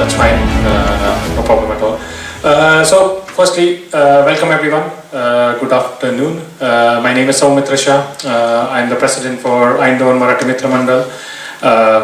that's fine. No problem at all. So, firstly, welcome everyone. Good afternoon. My name is Soumitra Shah. I'm the president for Eindhoven Marathi Mitra Mandal,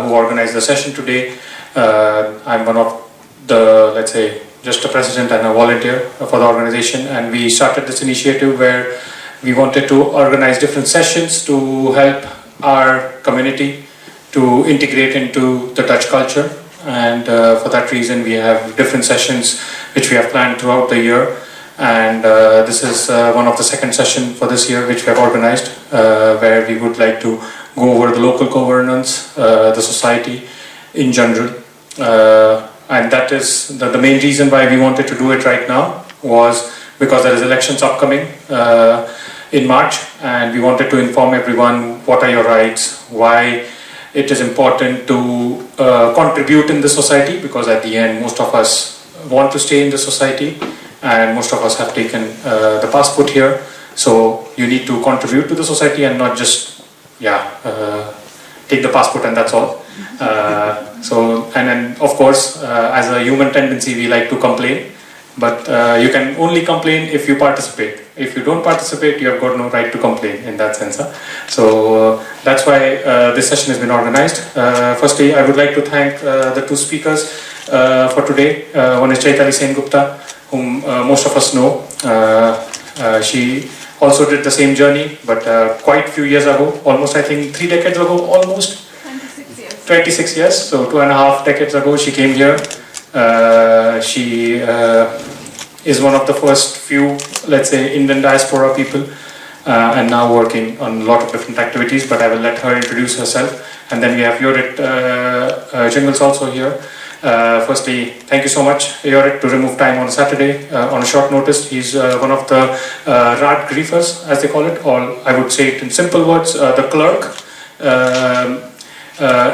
who organized the session today. I'm one of the, let's say, just a president and a volunteer for the organization, and we started this initiative where we wanted to organize different sessions to help our community to integrate into the Dutch culture, and for that reason we have different sessions which we have planned throughout the year, and this is one of the second session for this year which we have organized, where we would like to go over the local governance, the society in general, and that is the main reason why we wanted to do it right now, was because there is elections upcoming in March, and we wanted to inform everyone what are your rights, why it is important to contribute in the society, because at the end most of us want to stay in the society and most of us have taken the passport here, so you need to contribute to the society and not just take the passport and that's all. So, and then of course as a human tendency we like to complain, but you can only complain if you participate. If you don't participate, you have got no right to complain in that sense. So that's why this session has been organized. Firstly, I would like to thank the two speakers for today. One is Chaitali Sengupta, whom most of us know. She also did the same journey, but quite a few years ago, almost I think 3 decades ago, almost. 26 years. 26 years, so 2.5 decades ago she came here. She is one of the first few, let's say, Indian diaspora people, and now working on a lot of different activities, but I will let her introduce herself. And then we have Jorrit Jingles also here. Firstly, thank you so much, Jorrit, to remove time on Saturday on a short notice. He's one of the Raad griefers, as they call it, or I would say it in simple words, the clerk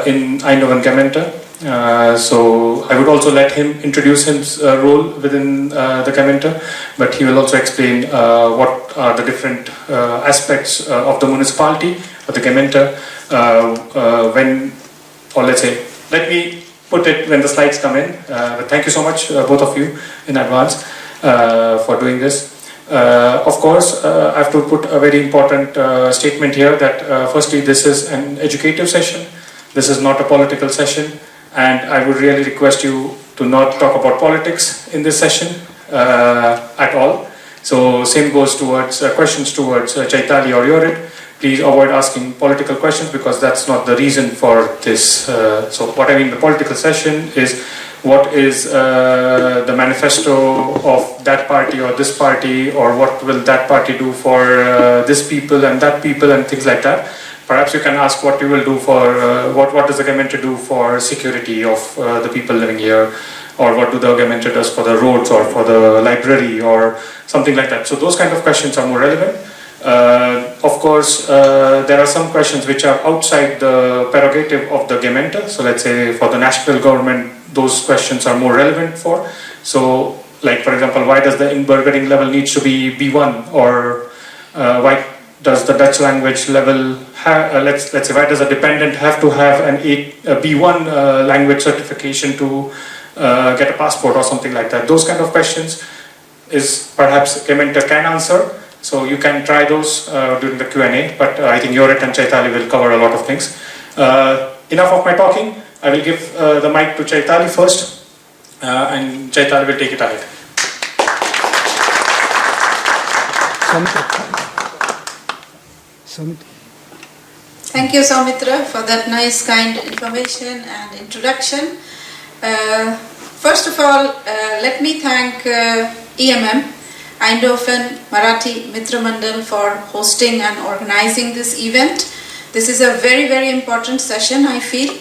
in Eindhoven Gemeente. So I would also let him introduce his role within the Gemeente, but he will also explain what are the different aspects of the municipality, or the Gemeente, when, or let's say, let me put it when the slides come in. But thank you so much, both of you, in advance for doing this. Of course, I have to put a very important statement here that firstly, this is an educative session. This is not a political session. And I would really request you to not talk about politics in this session at all. So same goes towards questions towards Chaitali or Jorrit. Please avoid asking political questions, because that's not the reason for this. So what I mean, the political session is what is the manifesto of that party or this party, or what will that party do for this people and that people and things like that. Perhaps you can ask what you will do for, what does the Gemeente do for security of the people living here, or what do the Gemeente does for the roads or for the library or something like that. So those kind of questions are more relevant. Of course, there are some questions which are outside the prerogative of the Gemeente. So let's say for the national government, those questions are more relevant for. So like for example, why does the inburgering level needs to be B1, or why does the Dutch language level have, let's say, why does a dependent have to have a B1 language certification to get a passport or something like that? Those kind of questions is perhaps Gemeente can answer. So you can try those during the Q&A, but I think Jorrit and Chaitali will cover a lot of things. Enough of my talking. I will give the mic to Chaitali first, and Chaitali will take it ahead. Thank you, Soumitra, for that nice, kind information and introduction. First of all, let me thank EMM, Eindhoven Marathi Mitra Mandal, for hosting and organizing this event. This is a very, very important session, I feel.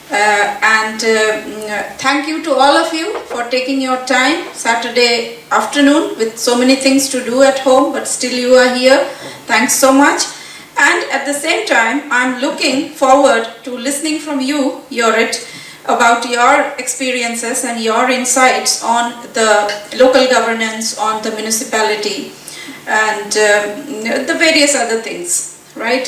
And thank you to all of you for taking your time Saturday afternoon with so many things to do at home, but still you are here. Thanks so much. And at the same time, I'm looking forward to listening from you, Jorrit, about your experiences and your insights on the local governance, on the municipality, and the various other things, right?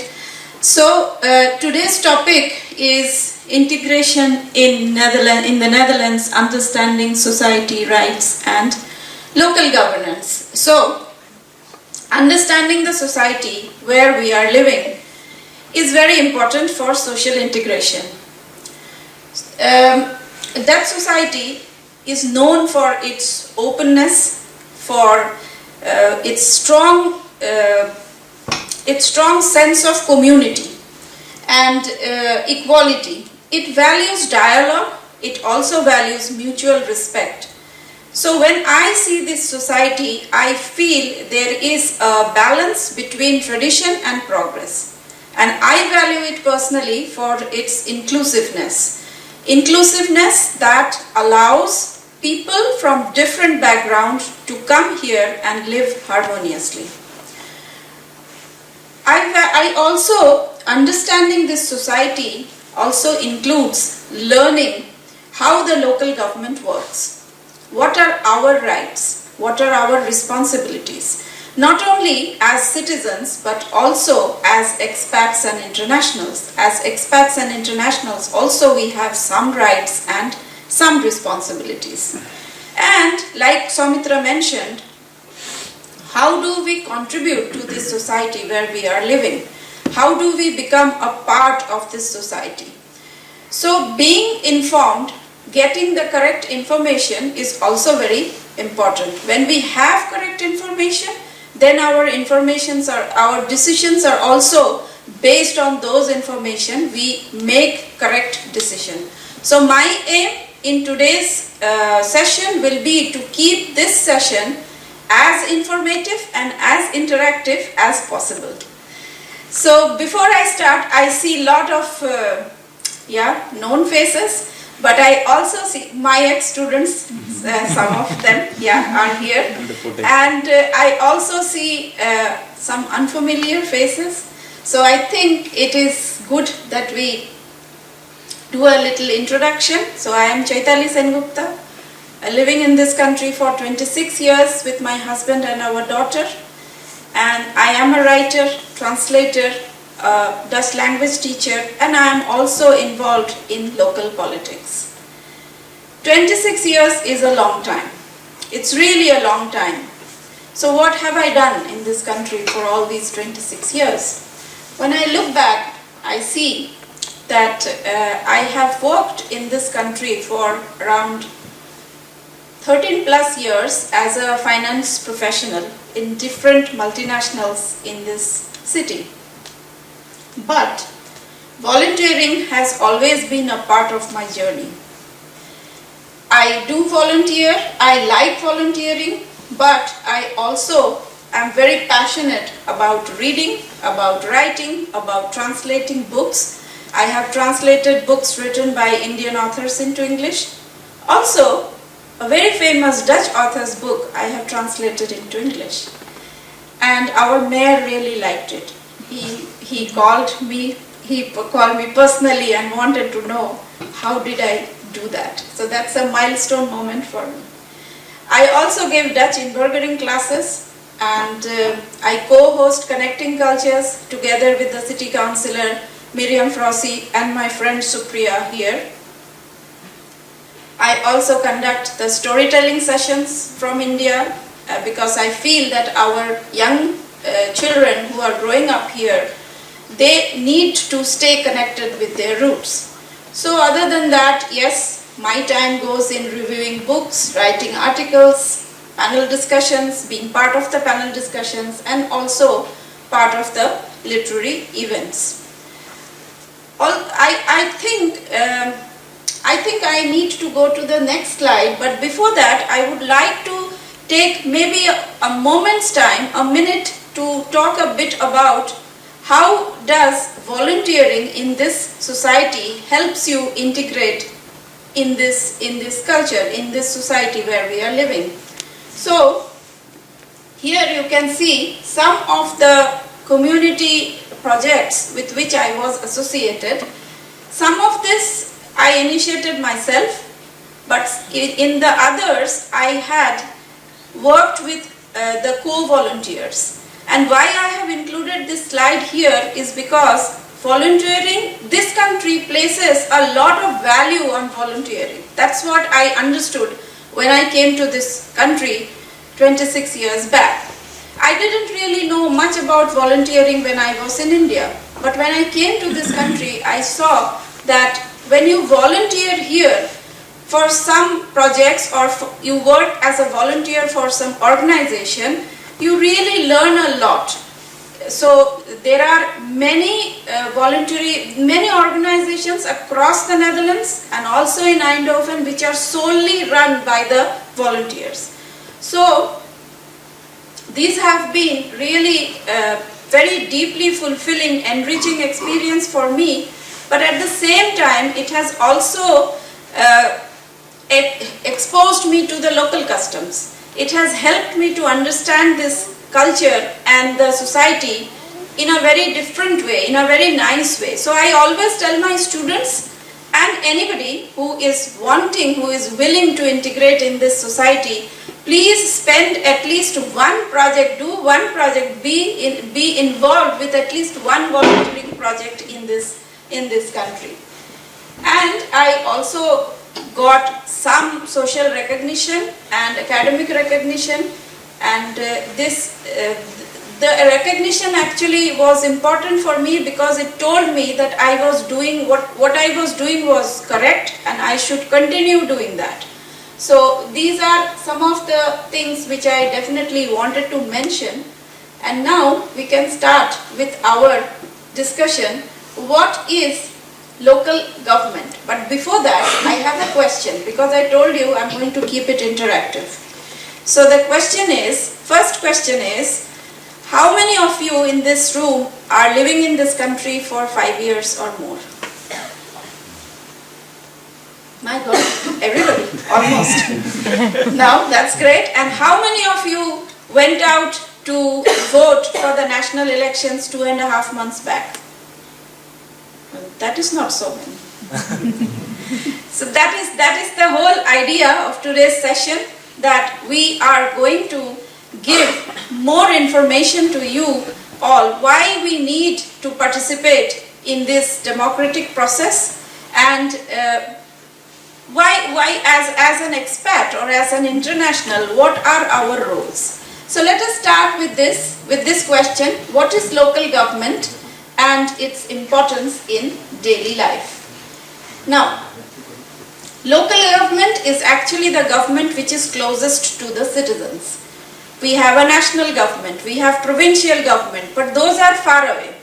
So today's topic is integration in the Netherlands, understanding society, rights and local governance. So, understanding the society where we are living is very important for social integration. That society is known for its openness, for its strong sense of community and equality. It values dialogue, it also values mutual respect. So when I see this society, I feel there is a balance between tradition and progress. And I value it personally for its inclusiveness. Inclusiveness that allows people from different backgrounds to come here and live harmoniously. I also, understanding this society also includes learning how the local government works. What are our rights? What are our responsibilities? Not only as citizens, but also as expats and internationals. As expats and internationals, also we have some rights and some responsibilities. And like Soumitra mentioned, how do we contribute to this society where we are living? How do we become a part of this society? So being informed, getting the correct information is also very important. When we have correct information, then our decisions are also based on those information. We make correct decision. So my aim in today's session will be to keep this session as informative and as interactive as possible. So before I start, I see a lot of known faces, but I also see my ex-students, some of them are here, and I also see some unfamiliar faces. So I think it is good that we do a little introduction. So I am Chaitali Sengupta, living in this country for 26 years with my husband and our daughter, and I am a writer, translator, Dutch language teacher, and I am also involved in local politics. 26 years is a long time. It's really a long time. So what have I done in this country for all these 26 years? When I look back, I see that I have worked in this country for around 13 plus years as a finance professional in different multinationals in this city. But volunteering has always been a part of my journey. I do volunteer, I like volunteering, but I also am very passionate about reading, about writing, about translating books. I have translated books written by Indian authors into English. Also, a very famous Dutch author's book I have translated into English. And our mayor really liked it. He called me personally and wanted to know how did I do that. So that's a milestone moment for me. I also gave Dutch inburgering classes, and I co-host Connecting Cultures together with the city councillor Miriam Frossi and my friend Supriya here. I also conduct the storytelling sessions from India because I feel that our young children who are growing up here, they need to stay connected with their roots. So other than that, yes, my time goes in reviewing books, writing articles, panel discussions, being part of the panel discussions, and also part of the literary events. I think I need to go to the next slide, but before that I would like to take maybe a moment's time, a minute, to talk a bit about how does volunteering in this society helps you integrate in this culture, in this society where we are living. So here you can see some of the community projects with which I was associated. Some of this I initiated myself, but in the others I had worked with the co-volunteers. And why I have included this slide here is because volunteering, this country places a lot of value on volunteering. That's what I understood when I came to this country 26 years back. I didn't really know much about volunteering when I was in India, but when I came to this country, I saw that when you volunteer here for some projects or you work as a volunteer for some organization, you really learn a lot. So there are many many organizations across the Netherlands and also in Eindhoven which are solely run by the volunteers. So these have been really very deeply fulfilling, enriching experience for me, but at the same time it has also exposed me to the local customs. It has helped me to understand this culture and the society in a very different way, in a very nice way. So I always tell my students and anybody who is wanting, who is willing to integrate in this society, please spend at least one project, do one project, be involved with at least one volunteering project in this country. And I also got some social recognition and academic recognition, and the recognition actually was important for me because it told me that I was doing what I was doing was correct and I should continue doing that. So these are some of the things which I definitely wanted to mention, and now we can start with our discussion. What is local government? But before that, I have a question because I told you I'm going to keep it interactive. So the question is, first question is, how many of you in this room are living in this country for 5 years or more? My God, everybody, almost. Now, that's great. And how many of you went out to vote for the national elections 2.5 months back? Well, that is not so many. So that is the whole idea of today's session, that we are going to give more information to you all, why we need to participate in this democratic process, and why as an expat or as an international, what are our roles? So let us start with this question: what is local government and its importance in daily life? Now, local government is actually the government which is closest to the citizens. We have a national government, we have provincial government, but those are far away.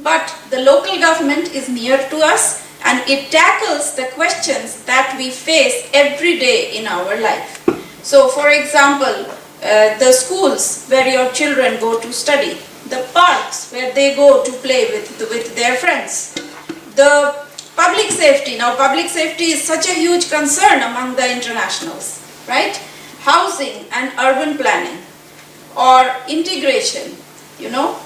But the local government is near to us, and it tackles the questions that we face every day in our life. So for example, the schools where your children go to study, the parks where they go to play with their friends, the public safety. Now public safety is such a huge concern among the internationals, right? Housing and urban planning, or integration, you know.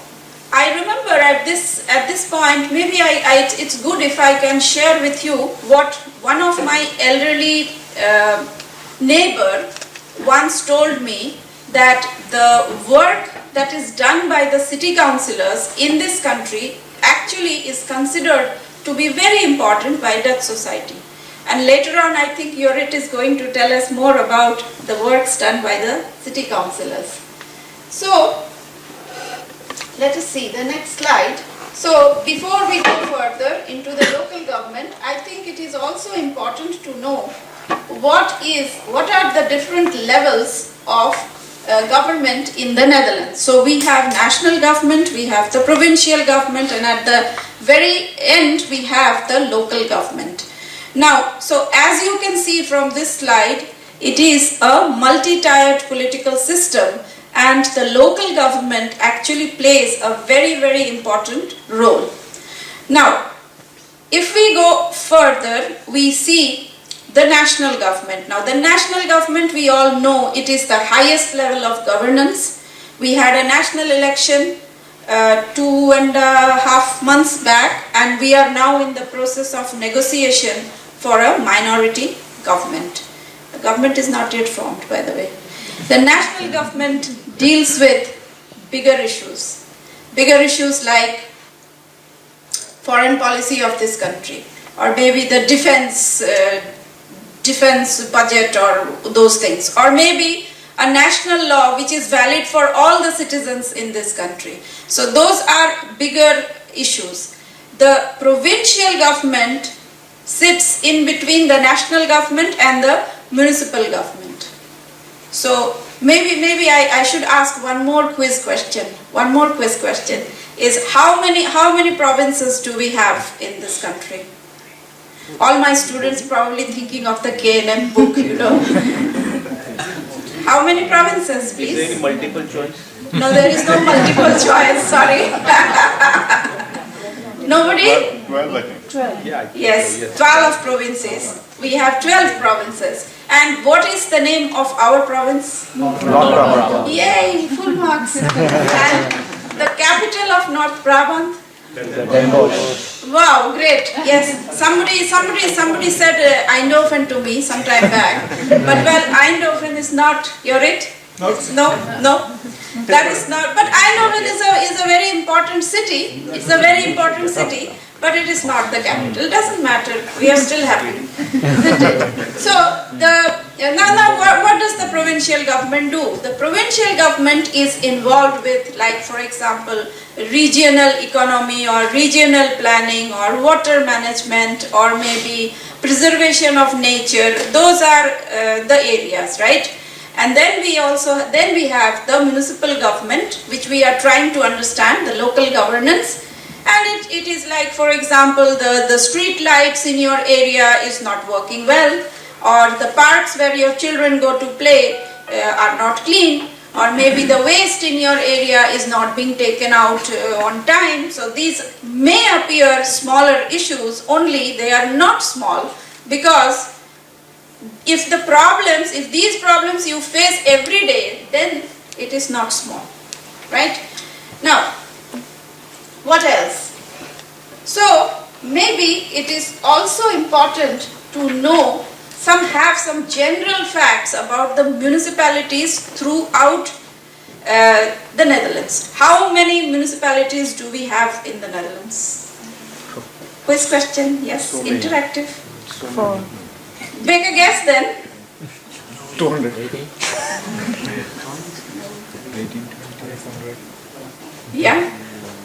I remember at this point, maybe it's good if I can share with you what one of my elderly neighbor once told me, that the work that is done by the city councillors in this country actually is considered to be very important by Dutch society. And later on, I think Jorrit is going to tell us more about the works done by the city councillors. So, let us see the next slide. So, before we go further into the local government, I think it is also important to know what are the different levels of government in the Netherlands. So, we have national government, we have the provincial government, and at the very end, we have the local government. Now, so as you can see from this slide, it is a multi-tiered political system, and the local government actually plays a very, very important role. Now, if we go further, we see the national government. Now, the national government, we all know, it is the highest level of governance. We had a national election 2.5 months back, and we are now in the process of negotiation for a minority government. The government is not yet formed, by the way. The national government deals with bigger issues like foreign policy of this country, or maybe the defense budget or those things, or maybe a national law which is valid for all the citizens in this country. So those are bigger issues. The provincial government sits in between the national government and the municipal government. So maybe I should ask one more quiz question. One more quiz question is how many provinces do we have in this country? All my students probably thinking of the K&M book, you know. How many provinces, please? Is there any multiple choice? No, there is no multiple choice, sorry. Nobody? 12, I think. 12. Yeah, Yes, 12 provinces. We have 12 provinces. And what is the name of our province? North Brabant. Yay, full marks. And the capital of North Brabant? Wow, great. Yes, somebody said Eindhoven to me some time back. But well, Eindhoven is not Jorrit. No. That is not. But Eindhoven is a very important city. It's a very important city. But it is not the capital. It doesn't matter. We are still happy, isn't it? So now what does the provincial government do? The provincial government is involved with, like for example, regional economy or regional planning or water management or maybe preservation of nature. Those are the areas, right? And then we have the municipal government, which we are trying to understand, the local governance. And it is like, for example, the street lights in your area is not working well, or the parks where your children go to play are not clean, or maybe the waste in your area is not being taken out on time. So these may appear smaller issues, only they are not small, because if these problems you face every day, then it is not small, right? Now, what else? So maybe it is also important to know have some general facts about the municipalities throughout the Netherlands. How many municipalities do we have in the Netherlands? Quiz question, yes, So many. interactive. 4. Make a guess then. 200. 18, Yeah,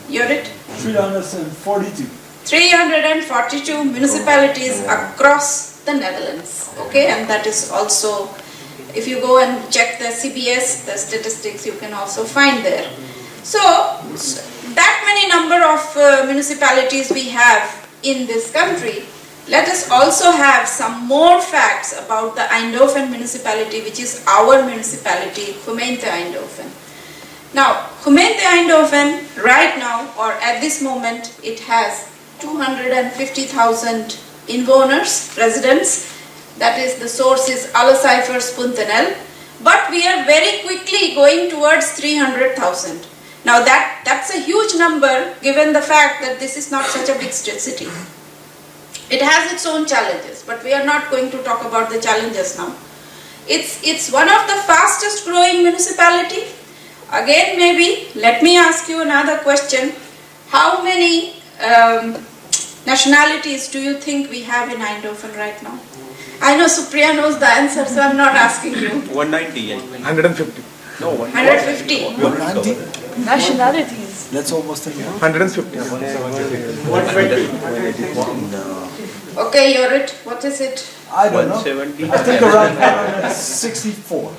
Jorrit? 342. 342 municipalities across the Netherlands, okay, and that is also, if you go and check the CBS, the statistics, you can also find there. So that many number of municipalities we have in this country. Let us also have some more facts about the Eindhoven municipality, which is our municipality, Gemeente Eindhoven. Now, Gemeente Eindhoven right now, or at this moment, it has 250,000 inwoners, residents. That is, the source is allecijfers.nl. But we are very quickly going towards 300,000. Now that's a huge number given the fact that this is not such a big city. It has its own challenges, but we are not going to talk about the challenges now. It's one of the fastest growing municipality. Again, maybe, let me ask you another question. How many nationalities do you think we have in Eindhoven right now? I know Supriya knows the answer, so I'm not asking you. 190. 150. No, 150. 190? Nationalities. That's almost a year. 150. Okay, Jorrit, what is it? I don't know. 170. I think around 164.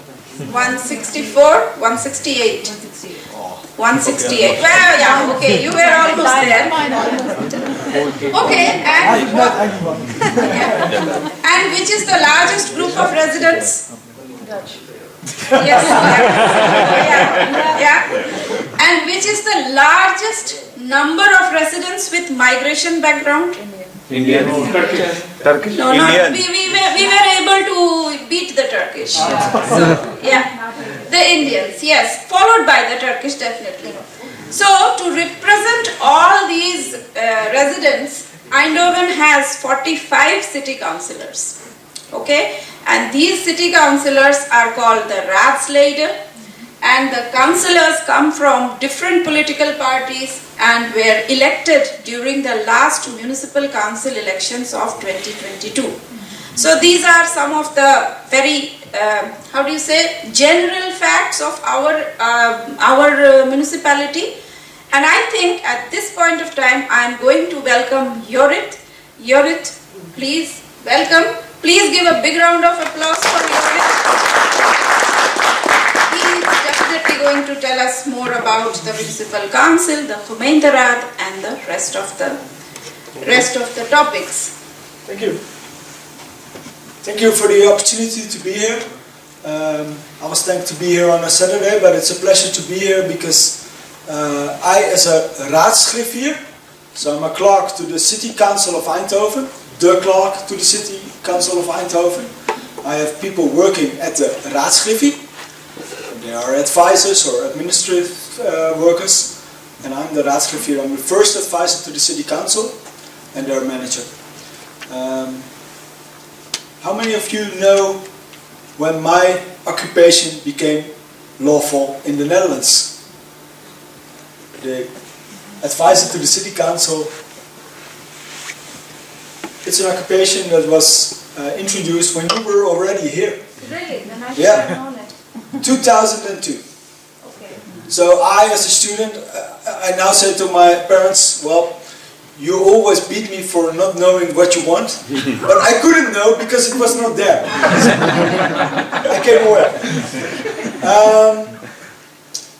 164, 168. 168. Well, yeah, okay, you were almost there. Okay, I'm and not anyone. and which is the largest group of residents? Dutch. Yes, yeah. And which is the largest number of residents with migration background? Indian. Turkish. No, Indian. we were able to beat the Turkish. So, yeah, the Indians, yes, followed by the Turkish definitely. So to represent all these residents, Eindhoven has 45 city councillors. Okay, and these city councillors are called the Raadsleden, and the councillors come from different political parties and were elected during the last municipal council elections of 2022. So these are some of the very, general facts of our municipality. And I think at this point of time, I am going to welcome Jorrit. Jorrit, please welcome. Please give a big round of applause for Jorrit. He is definitely going to tell us more about the municipal council, the Gemeente and the rest of the topics. Thank you. Thank you for the opportunity to be here. I was thanked to be here on a Saturday, but it's a pleasure to be here because I, as a raadsgriffier, so I'm a clerk to the City Council of Eindhoven, the clerk to the City Council of Eindhoven. I have people working at the raadsgriffie. They are advisors or administrative workers, and I'm the raadsgriffier. I'm the first advisor to the City Council and their manager. How many of you know when my occupation became lawful in the Netherlands? The advisor to the City Council. It's an occupation that was introduced when you were already here. Really? Then I should have known it. 2002. Okay. So I, as a student, I now say to my parents, well, you always beat me for not knowing what you want, but I couldn't know because it was not there. I came away.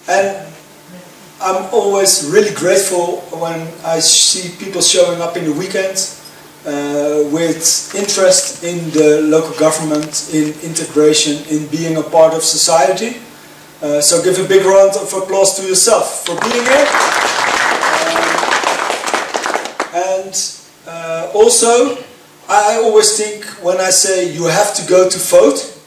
And I'm always really grateful when I see people showing up in the weekend with interest in the local government, in integration, in being a part of society. So give a big round of applause to yourself for being here. Also, I always think when I say you have to go to vote,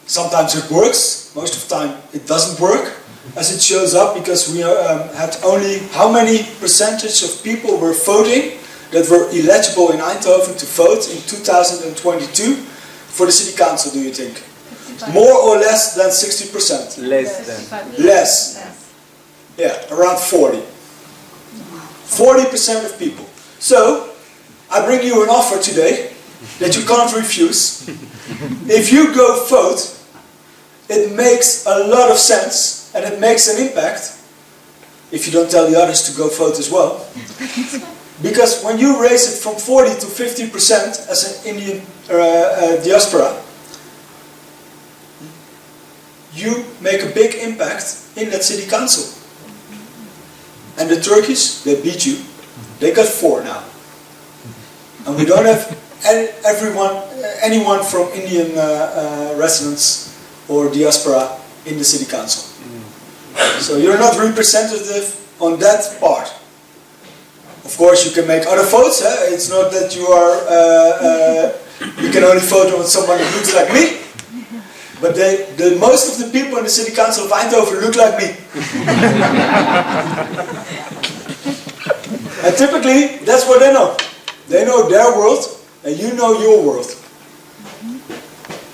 sometimes it works, most of the time it doesn't work, as it shows up because we had only how many percentage of people were voting that were eligible in Eindhoven to vote in 2022 for the City Council, do you think? 55. More or less than 60%? Less than. Less. Yeah, around 40. 40% of people. So, I bring you an offer today that you can't refuse. If you go vote, it makes a lot of sense and it makes an impact. If you don't tell the others to go vote as well. Because when you raise it from 40 to 50% as an Indian diaspora, you make a big impact in that city council. And the Turkish, they beat you. They got 4 now. And we don't have anyone from Indian residents or diaspora in the city council. So you're not representative on that part. Of course, you can make other votes. It's not that you are. You can only vote on someone who looks like me. But most of the people in the City Council of Eindhoven look like me. And typically, that's what they know. They know their world, and you know your world.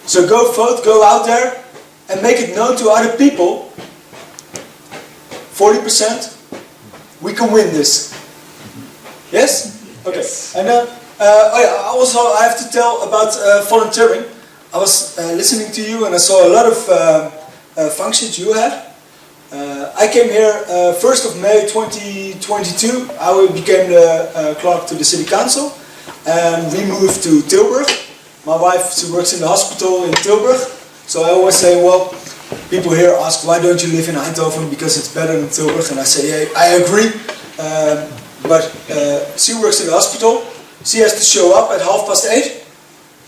So go vote, go out there, and make it known to other people. 40%, we can win this. Yes? Okay. And then, also I have to tell about volunteering. I was listening to you and I saw a lot of functions you had. I came here 1st of May 2022. I became the clerk to the City Council. And we moved to Tilburg. My wife, she works in the hospital in Tilburg. So I always say, well, people here ask, why don't you live in Eindhoven? Because it's better than Tilburg. And I say, yeah, I agree. But she works in the hospital. She has to show up at 8:30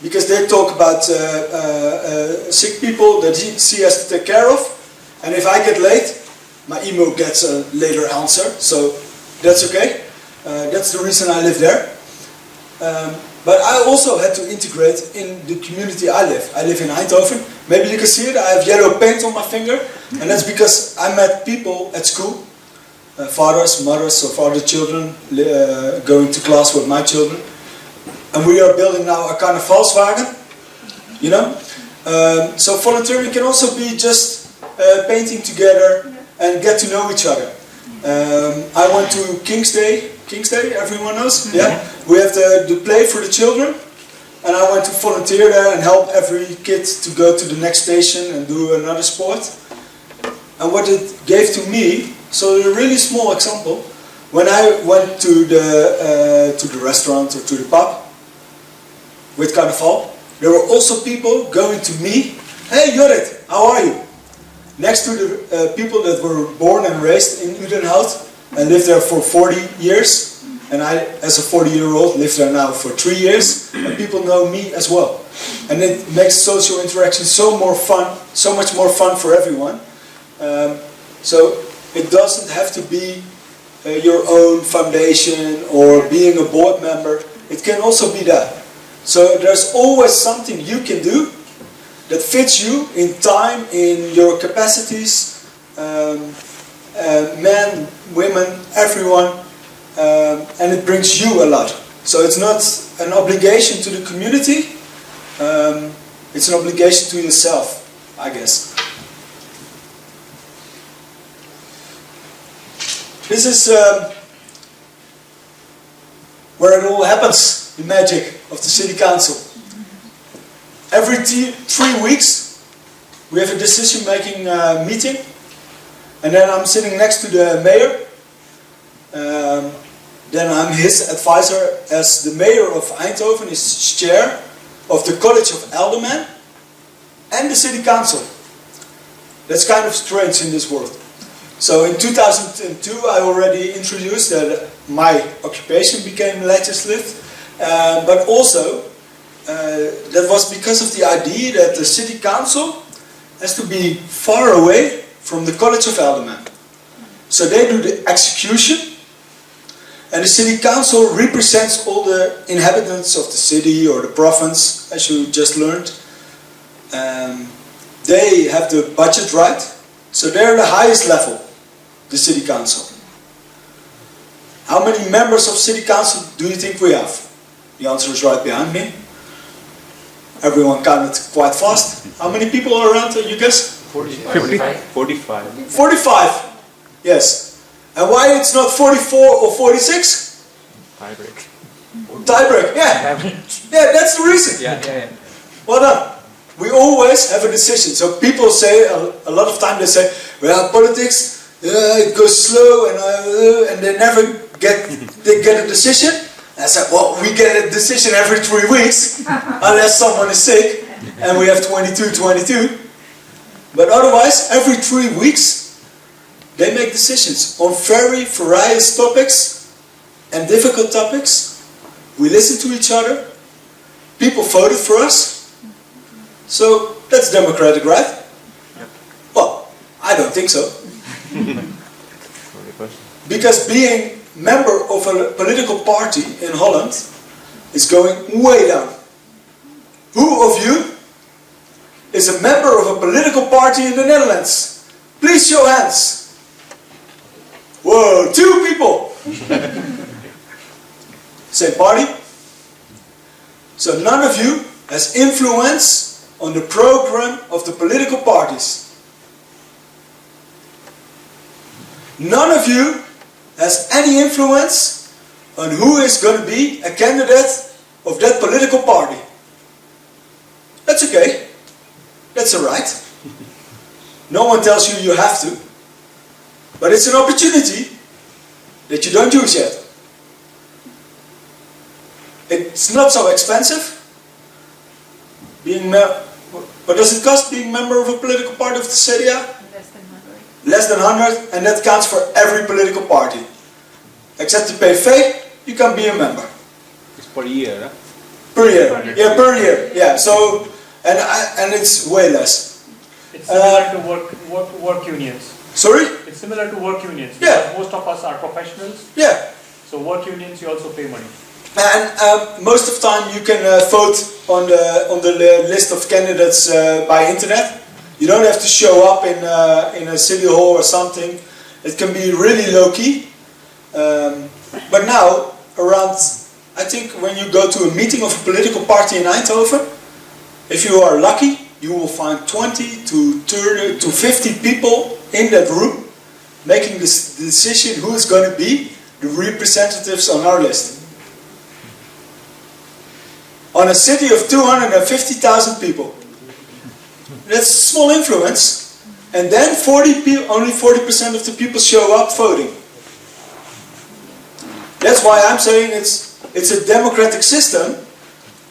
because they talk about sick people that she has to take care of. And if I get late, my email gets a later answer. So that's okay. That's the reason I live there. But I also had to integrate in the community I live. I live in Eindhoven. Maybe you can see it. I have yellow paint on my finger. And that's because I met people at school. Fathers, mothers, so father children going to class with my children. And we are building now a kind of Volkswagen, you know. So volunteering can also be just painting together and get to know each other. I went to King's Day, everyone knows? Yeah? We have the play for the children, and I went to volunteer there and help every kid to go to the next station and do another sport. And what it gave to me, so a really small example, when I went to the restaurant or to the pub with Carnaval, there were also people going to me, "Hey Jorrit, how are you?" Next to the people that were born and raised in Udenhout and lived there for 40 years. And I, as a 40-year-old, live there now for 3 years. And people know me as well. And it makes social interaction so much more fun for everyone. So it doesn't have to be your own foundation or being a board member. It can also be that. So there's always something you can do that fits you in time, in your capacities, men, women, everyone, and it brings you a lot. So it's not an obligation to the community, it's an obligation to yourself, I guess. This is where it all happens, the magic of the city council. Every 3 weeks we have a decision-making meeting, and then I'm sitting next to the mayor. Then I'm his advisor, as the mayor of Eindhoven is chair of the College of Aldermen and the city council. That's kind of strange in this world. So in 2002 I already introduced that my occupation became legislative, but also that was because of the idea that the city council has to be far away from the College of Aldermen. So they do the execution, and the city council represents all the inhabitants of the city or the province, as you just learned. They have the budget right, so they're the highest level, the city council. How many members of city council do you think we have? The answer is right behind me. Everyone counted quite fast. How many people are around, you guess? 45. 45. Yes. And why it's not 44 or 46? Tiebreak. Tiebreak, yeah. Yeah, that's the reason. Yeah. Well done. We always have a decision. So people say, a lot of time they say, well, politics, it goes slow and they never get a decision. And I said, well, we get a decision every 3 weeks, unless someone is sick, and we have 22. But otherwise, every 3 weeks, they make decisions on very various topics and difficult topics. We listen to each other. People voted for us. So that's democratic, right? Well, I don't think so. Because being member of a political party in Holland is going way down. Who of you is a member of a political party in the Netherlands? Please show hands. Whoa, 2 people. Same party. So none of you has influence on the program of the political parties. None of you has any influence on who is going to be a candidate of that political party. That's okay. That's alright. No one tells you you have to. But it's an opportunity that you don't use yet. It's not so expensive. What does it cost being member of a political party of the CDA? Less than 100, and that counts for every political party. Except the PV, you can be a member. It's per year, huh? Per year. Yeah, per year. Yeah. So, and it's way less. It's similar to work unions. Sorry? It's similar to work unions. Yeah. Because most of us are professionals. Yeah. So work unions, you also pay money. And most of the time you can vote on the list of candidates by internet. You don't have to show up in a city hall or something. It can be really low key. But now, around, I think when you go to a meeting of a political party in Eindhoven, if you are lucky, you will find 20 to 30 to 50 people in that room making this decision who is going to be the representatives on our list. On a city of 250,000 people. That's small influence. And then only 40% of the people show up voting. That's why I'm saying it's a democratic system,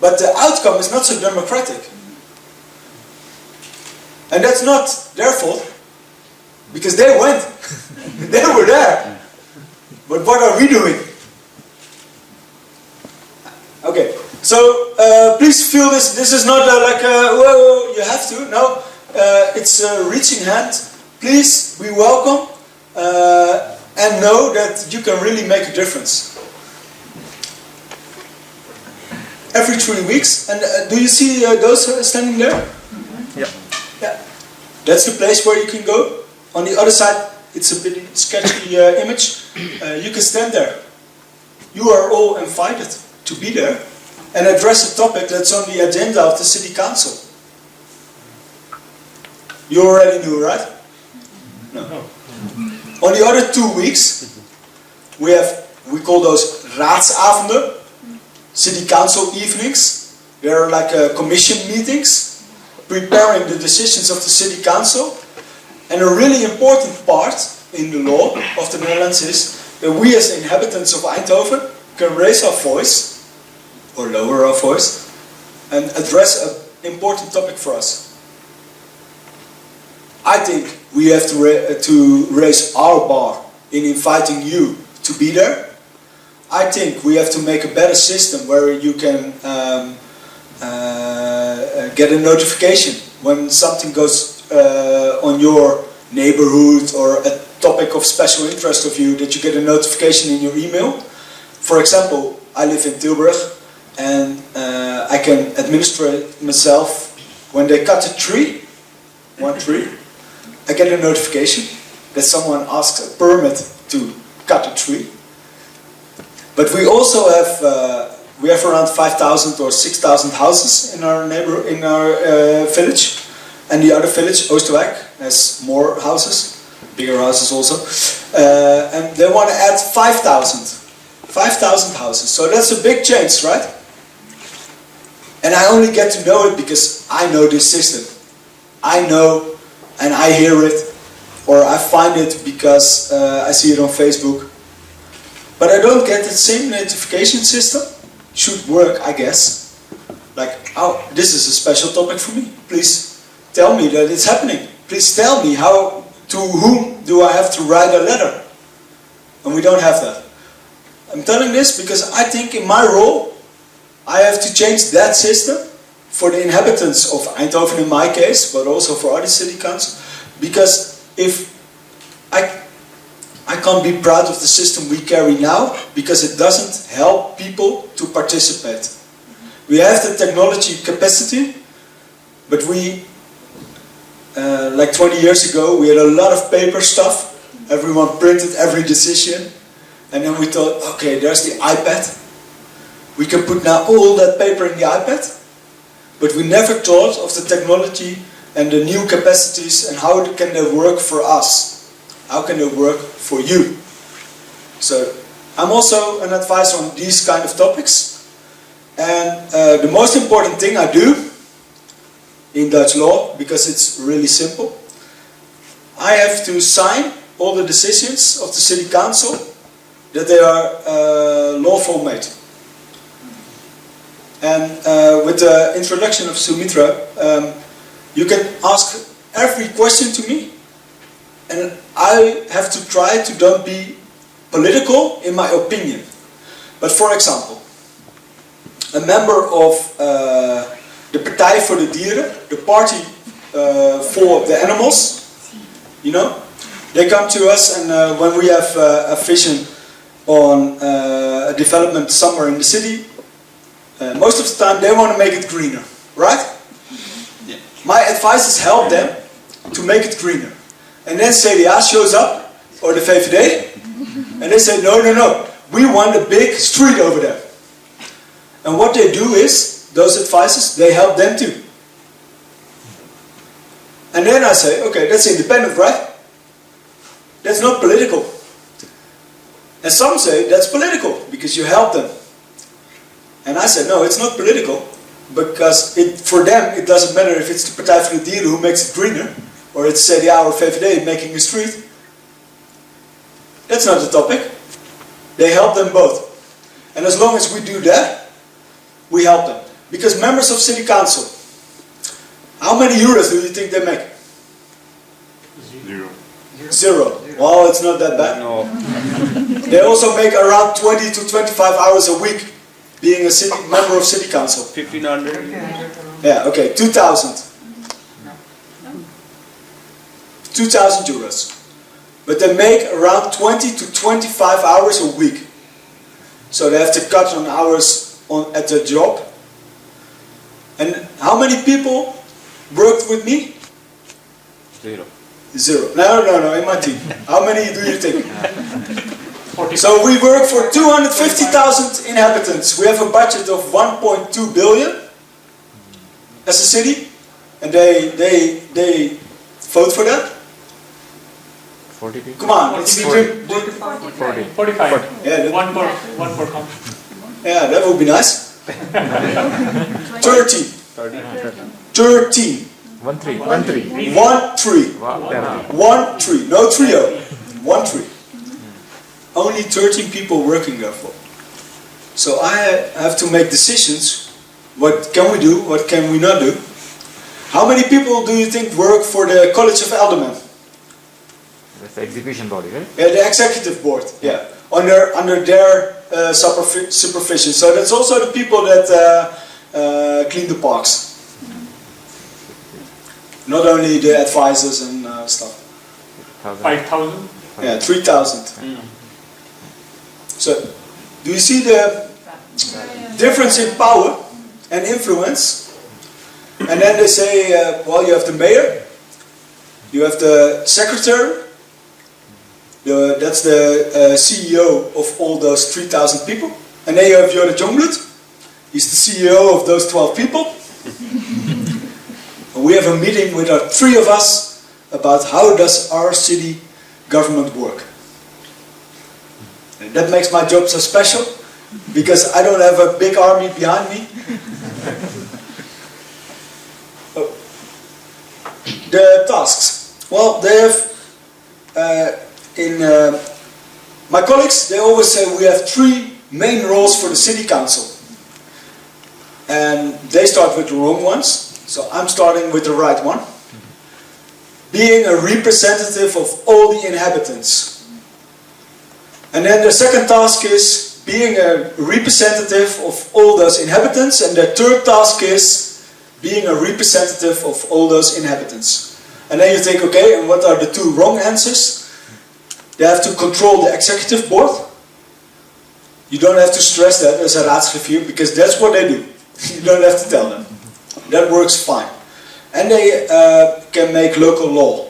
but the outcome is not so democratic. And that's not their fault, because they went. They were there. But what are we doing? Okay, so please feel this. This is not like whoa, you have to. No, it's a reaching hand. Please be welcome and know that you can really make a difference. Every 3 weeks, and do you see those standing there? Yeah. Yeah. That's the place where you can go. On the other side, it's a bit sketchy image. You can stand there. You are all invited to be there and address a topic that's on the agenda of the city council. You already knew, right? No. On the other 2 weeks, we call those raadsavonden, city council evenings. They are like commission meetings, preparing the decisions of the city council. And a really important part in the law of the Netherlands is that we as inhabitants of Eindhoven can raise our voice, or lower our voice, and address an important topic for us. I think we have to raise our bar in inviting you to be there. I think we have to make a better system where you can get a notification when something goes on your neighborhood or a topic of special interest of you, that you get a notification in your email. For example, I live in Tilburg and I can administrate myself when they cut a tree, one tree, I get a notification that someone asks a permit to cut a tree. But we also have around 5,000 or 6,000 houses in our village, and the other village, Oosterwijk, has more houses, bigger houses also, and they want to add 5,000 houses. So that's a big change, right? And I only get to know it because I know this system. I know, and I hear it, or I find it because I see it on Facebook. But I don't get the same notification system. Should work, I guess. Like, oh, this is a special topic for me. Please tell me that it's happening. Please tell me to whom do I have to write a letter? And we don't have that. I'm telling this because I think in my role, I have to change that system for the inhabitants of Eindhoven in my case, but also for other city councils. Because if I can't be proud of the system we carry now, because it doesn't help people to participate. We have the technology capacity, but we, like 20 years ago, we had a lot of paper stuff. Everyone printed every decision. And then we thought, okay, there's the iPad. We can put now all that paper in the iPad. But we never thought of the technology and the new capacities and how can they work for us. How can they work for you? So I'm also an advisor on these kind of topics. And the most important thing I do in Dutch law, because it's really simple, I have to sign all the decisions of the city council that they are lawful made. And with the introduction of Sumitra, you can ask every question to me, and I have to try to don't be political in my opinion. But for example, a member of the Partij voor de Dieren, the party for the animals, you know, they come to us, and when we have a vision on a development somewhere in the city, most of the time they want to make it greener, right? Yeah. My advice is help them to make it greener. And then CDA shows up, or the VVD, and they say, no, we want a big street over there. And what they do is, those advices, they help them too. And then I say, okay, that's independent, right? That's not political. And some say that's political because you help them. And I said, no, it's not political, because for them it doesn't matter if it's the Partij voor de Dieren who makes it greener, or it's CDA or VVD making a street. That's not the topic. They help them both. And as long as we do that, we help them. Because members of city council, how many euros do you think they make? Zero. Well, it's not that bad. No. They also make around 20 to 25 hours a week being a member of city council. 1,500. Yeah, okay, 2,000. 2,000 euros. But they make around 20 to 25 hours a week. So they have to cut on hours at their job. And how many people worked with me? 0. Zero. No, in my team. How many do you think? 40. So we work for 250,000 inhabitants. We have a budget of 1.2 billion as a city, and they vote for that. 40 people? Come on, it's 40. 45. Yeah, One per country. yeah, that would be nice. 13. 13. 1 3. 1 3. 1 3. Wow. 1 3. No trio. 1 3. Only 13 people working there for. So I have to make decisions. What can we do? What can we not do? How many people do you think work for the College of Aldermen? That's the execution body, right? Yeah, the executive board. Yeah, under their supervision. So that's also the people that clean the parks. Not only the advisors and stuff. 5,000. Yeah, 3,000. So, do you see the difference in power and influence? And then they say, well, you have the mayor, you have the secretary, that's the CEO of all those 3,000 people, and then you have Jorrit Jongbloed, he's the CEO of those 12 people. And we have a meeting with our 3 of us about how does our city government work. And that makes my job so special, because I don't have a big army behind me. The tasks. Well, they have, my colleagues, they always say we have 3 main roles for the city council. And they start with the wrong ones, so I'm starting with the right one. Being a representative of all the inhabitants. And then the second task is being a representative of all those inhabitants, and the third task is being a representative of all those inhabitants. And then you think, okay, and what are the 2 wrong answers? They have to control the executive board. You don't have to stress that as a raadsreview, because that's what they do. You don't have to tell them. That works fine. And they can make local law.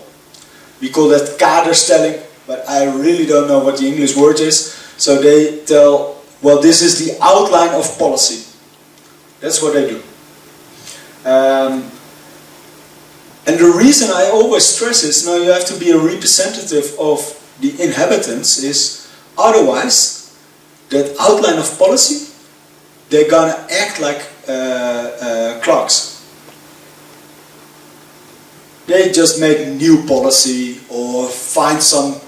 We call that kaderstelling, but I really don't know what the English word is. So they tell, well, this is the outline of policy. That's what they do. And the reason I always stress is, no, you have to be a representative of the inhabitants, is otherwise, that outline of policy, they're gonna act like clerks. They just make new policy or find some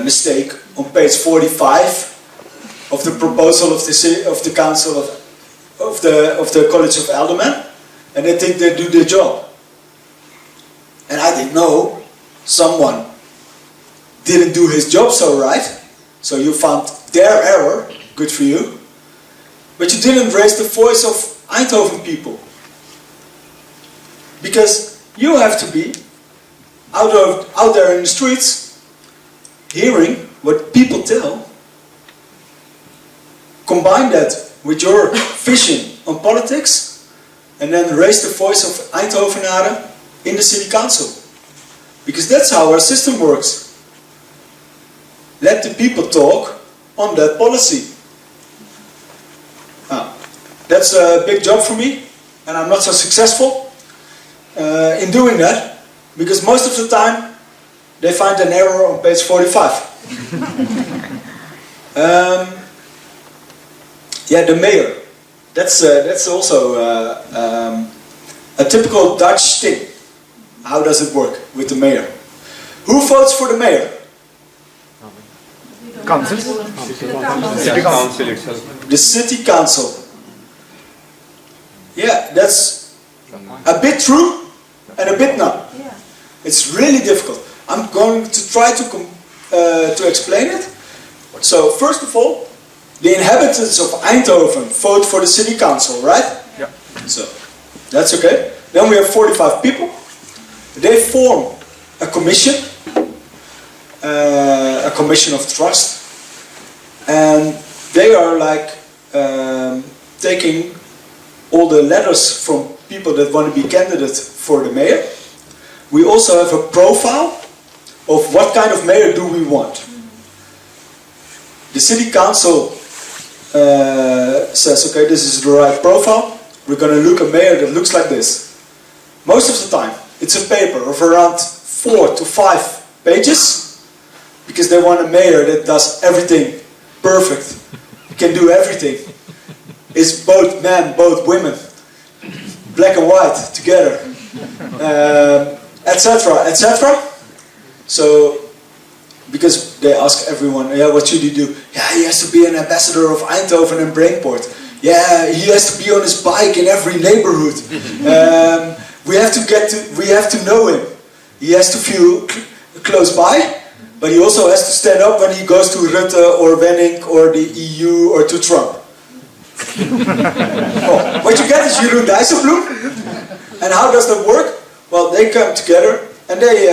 mistake on page 45 of the proposal of the council of the College of Aldermen, and they think they do their job. And I think, no, someone didn't do his job so right, so you found their error, good for you, but you didn't raise the voice of Eindhoven people. Because you have to be out there in the streets, hearing what people tell, combine that with your vision on politics, and then raise the voice of Eindhovenaren in the city council. Because that's how our system works. Let the people talk on that policy. That's a big job for me, and I'm not so successful in doing that, because most of the time they find an error on page 45. Yeah, the mayor. That's also a typical Dutch thing. How does it work with the mayor? Who votes for the mayor? Council? Yeah, council itself. The city council. Yeah, that's a bit true and a bit not. Yeah. It's really difficult. I'm going to try to explain it. So first of all, the inhabitants of Eindhoven vote for the city council, right? Yeah. So that's okay. Then we have 45 people. They form a commission of trust, and they are like taking all the letters from people that want to be candidates for the mayor. We also have a profile of what kind of mayor do we want. The city council says, okay, this is the right profile. We're going to look a mayor that looks like this. Most of the time, it's a paper of around 4 to 5 pages, because they want a mayor that does everything perfect, can do everything, is both men, both women, black and white together, etc., etc. So, because they ask everyone, yeah, what should he do? Yeah, he has to be an ambassador of Eindhoven and Brainport. Yeah, he has to be on his bike in every neighborhood. We have to know him. He has to feel close by, but he also has to stand up when he goes to Rutte or Wenning or the EU or to Trump. Oh, what you get is Jeroen Dijsselbloem. And how does that work? Well, they come together and they,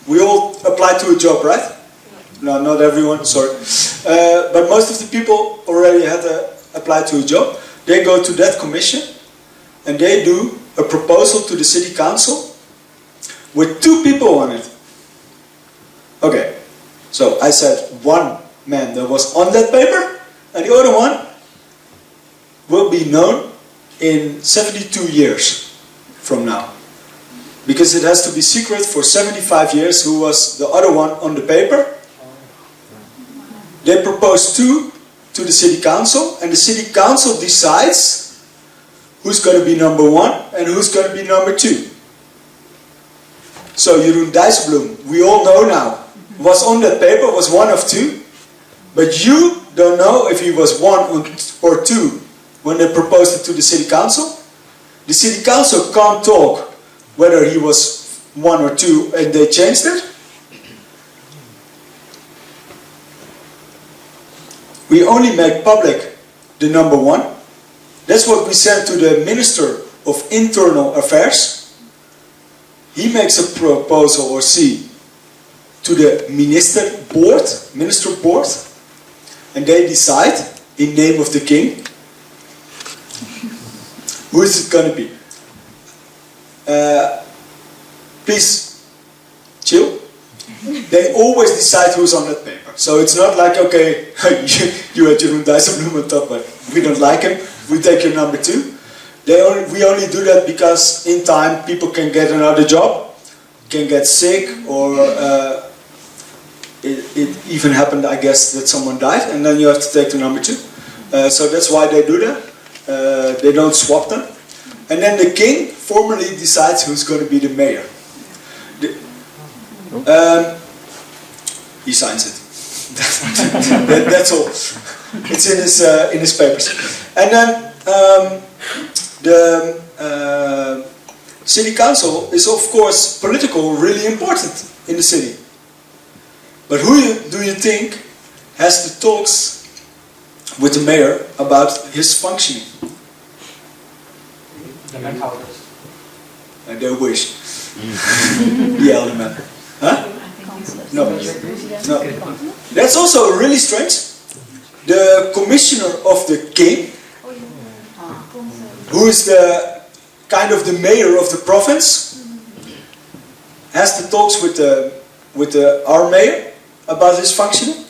we all apply to a job, right? No, not everyone, sorry. But most of the people already had applied to a job. They go to that commission and they do a proposal to the city council with 2 people on it. Okay, so I said one man that was on that paper, and the other one will be known in 72 years from now. Because it has to be secret for 75 years who was the other one on the paper. They propose 2 to the city council, and the city council decides who's going to be number 1 and who's going to be number 2. So Jeroen Dijsselbloem, we all know now, was on that paper, was one of 2, but you don't know if he was 1 or 2 when they proposed it to the city council. The city council can't talk whether he was 1 or 2 and they changed it. We only make public the number 1. That's what we send to the Minister of Internal Affairs. He makes a proposal or to the minister board, and they decide in name of the king who is it going to be. Please chill. They always decide who's on that paper. So it's not like, okay, you had Jeroen Dijsselbloem on top, but we don't like him, we take your number 2. We only do that because in time people can get another job, can get sick, or it even happened, I guess, that someone died, and then you have to take the number 2. So that's why they do that. They don't swap them. And then the king formally decides who's going to be the mayor. He signs it. That's all. It's in his papers. And then the city council is, of course, political, really important in the city. But who do you think has the talks with the mayor about his functioning? The men houses. They wish. The elder man. Huh? No. No. That's also really strange. The commissioner of the king, who is the kind of the mayor of the province, has the talks with our mayor about his functioning,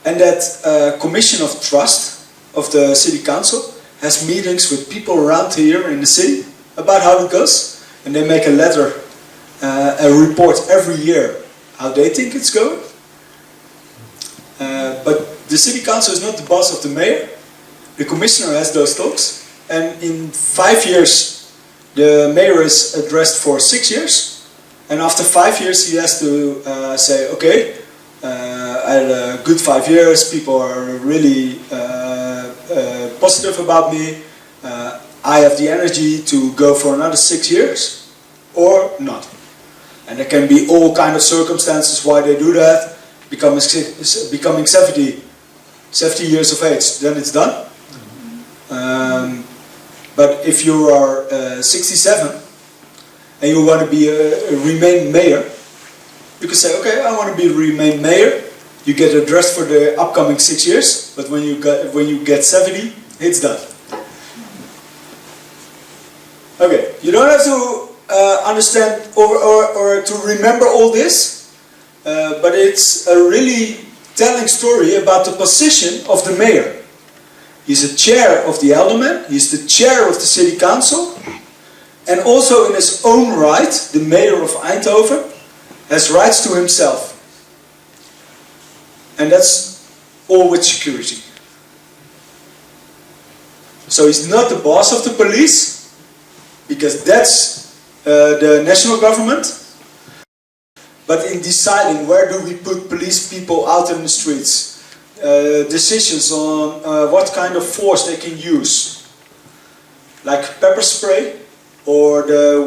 and that commission of trust of the city council has meetings with people around here in the city about how it goes, and they make a letter and report every year how they think it's going. But the city council is not the boss of the mayor. The commissioner has those talks, and in 5 years the mayor is addressed for 6 years, and after 5 years he has to say, okay, I had a good 5 years, people are really positive about me, I have the energy to go for another 6 years, or not. And there can be all kind of circumstances why they do that. Becoming 70 years of age, then it's done. But if you are 67 and you want to be remain mayor, you can say, okay, I want to remain mayor. You get addressed for the upcoming 6 years, but when you get 70, it's done. Okay, you don't have to understand or to remember all this. But it's a really telling story about the position of the mayor. He's a chair of the aldermen, he's the chair of the city council, and also in his own right, the mayor of Eindhoven has rights to himself. And that's all with security. So he's not the boss of the police, because that's the national government. But in deciding where do we put police people out in the streets, decisions on what kind of force they can use, like pepper spray or the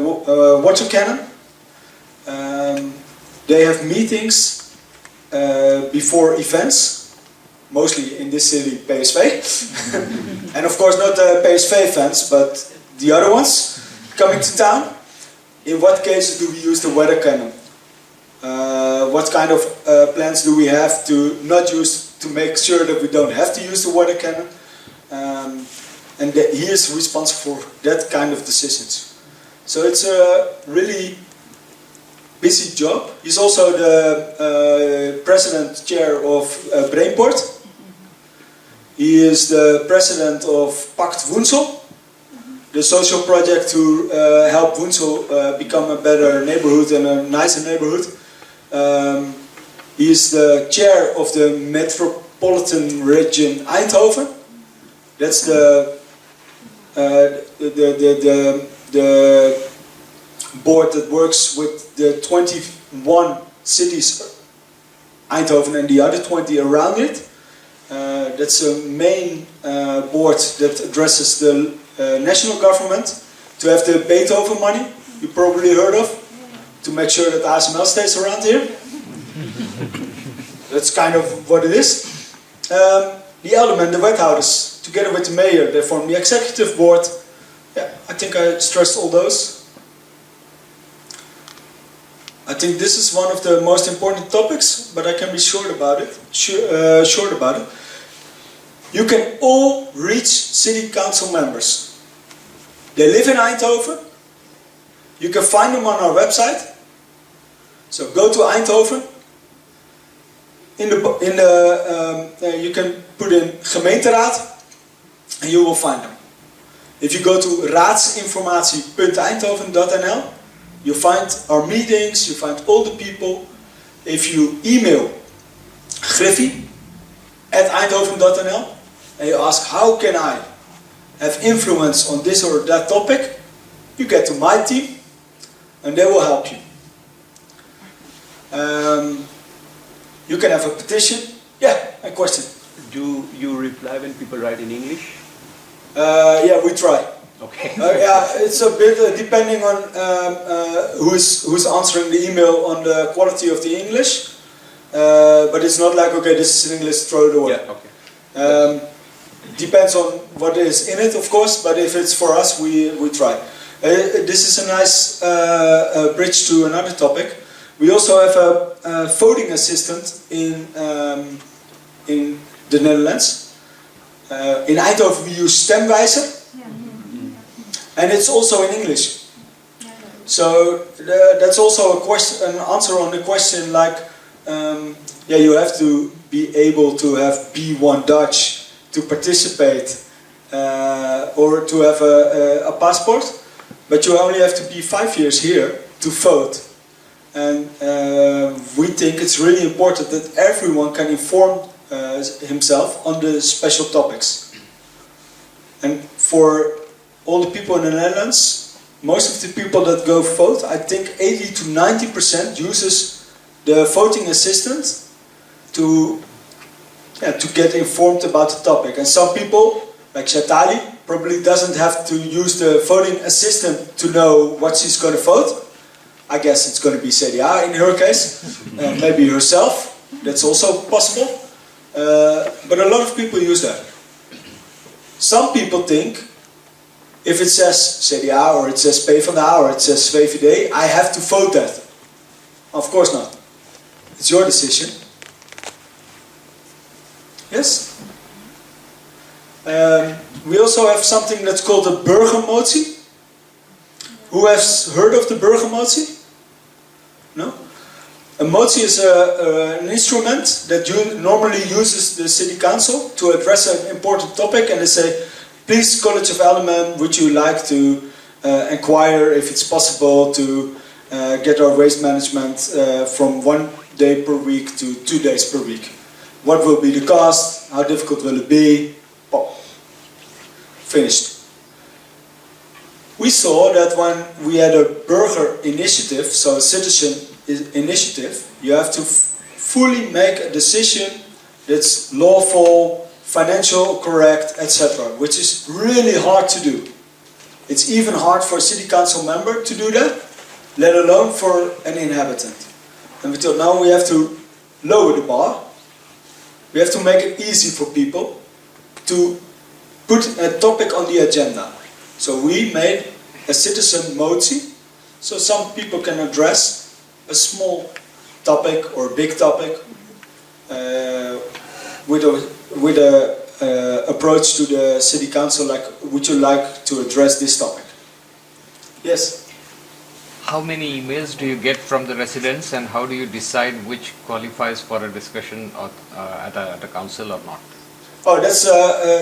water cannon. They have meetings before events, mostly in this city PSV, and of course not the PSV fans, but the other ones coming to town. In what cases do we use the water cannon? What kind of plans do we have to not use to make sure that we don't have to use the water cannon? And he is responsible for that kind of decisions. So it's a really busy job. He's also the president chair of Brainport. He is the president of Pact Woensel, the social project to help Woensel become a better neighborhood and a nicer neighborhood. He is the chair of the Metropolitan Region Eindhoven. That's the board that works with the 21 cities, Eindhoven and the other 20 around it. That's a main board that addresses the national government to have the Beethoven money, you probably heard of, to make sure that ASML stays around here. That's kind of what it is. The aldermen, the wethouders, together with the mayor, they form the executive board. Yeah, I think I stressed all those. I think this is one of the most important topics, but I can be short about it. You can all reach city council members. They live in Eindhoven. You can find them on our website. So go to Eindhoven. You can put in gemeenteraad and you will find them. If you go to raadsinformatie.eindhoven.nl, you find our meetings, you find all the people. If you email griffie@eindhoven.nl and you ask how can I have influence on this or that topic, you get to my team and they will help you. You can have a petition. Yeah, a question. Do you reply when people write in English? Yeah, we try. Okay. Yeah, it's a bit depending on who's answering the email on the quality of the English. But it's not like, okay, this is in English, throw it away. Yeah, okay. Depends on what is in it, of course, but if it's for us, we try. This is a nice bridge to another topic. We also have a voting assistant in the Netherlands. In Eindhoven we use Stemwijzer, and it's also in English. So that's also an answer on the question like, yeah, you have to be able to have B1 Dutch to participate or to have a passport, but you only have to be 5 years here to vote And we think it's really important that everyone can inform himself on the special topics. And for all the people in the Netherlands, most of the people that go vote, I think 80 to 90% uses the voting assistant to get informed about the topic. And some people, like Chaitali, probably doesn't have to use the voting assistant to know what she's going to vote. I guess it's going to be CDA in her case, maybe herself, that's also possible. But a lot of people use that. Some people think, if it says CDA or it says PvdA or it says VVD, I have to vote that. Of course not. It's your decision. Yes? We also have something that's called a burgermotie. Who has heard of the burgermotie? No? A motie is an instrument that normally uses the city council to address an important topic, and they say, please, College of Aldermen, would you like to inquire if it's possible to get our waste management from 1 day per week to 2 days per week? What will be the cost? How difficult will it be? Oh, finished. We saw that when we had a burger initiative, so a citizen initiative, you have to fully make a decision that's lawful, financial correct, etc., which is really hard to do. It's even hard for a city council member to do that, let alone for an inhabitant. And we thought, now we have to lower the bar. We have to make it easy for people to put a topic on the agenda. So we made a citizen motie, so some people can address a small topic or a big topic with a approach to the city council, like, would you like to address this topic? Yes? How many emails do you get from the residents, and how do you decide which qualifies for a discussion at a council or not? Oh, that's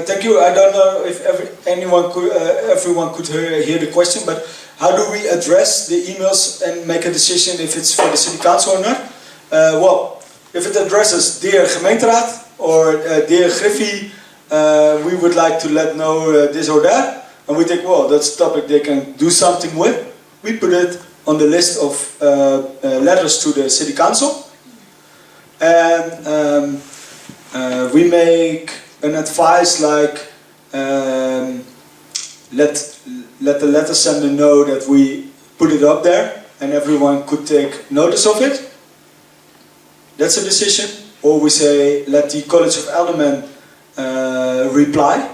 thank you. I don't know if everyone could hear the question, but how do we address the emails and make a decision if it's for the city council or not? Well, if it addresses dear gemeenteraad or dear Griffie, we would like to let know this or that, and we think, well, that's a topic they can do something with. We put it on the list of letters to the city council, and we make an advice like let the letter sender know that we put it up there and everyone could take notice of it. That's a decision. Or we say let the College of Aldermen reply,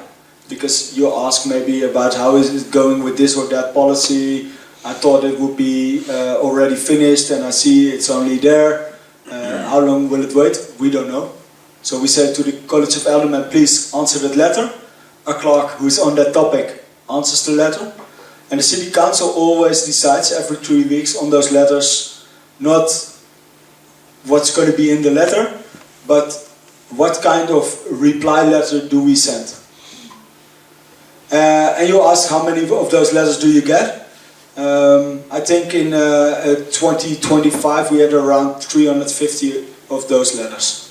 because you ask maybe about how is it going with this or that policy. I thought it would be already finished and I see it's only there. How long will it wait? We don't know. So we say to the College of Aldermen, please answer that letter. A clerk who is on that topic answers the letter. And the City Council always decides every 3 weeks on those letters, not what's going to be in the letter, but what kind of reply letter do we send. And you ask how many of those letters do you get? I think in 2025 we had around 350 of those letters.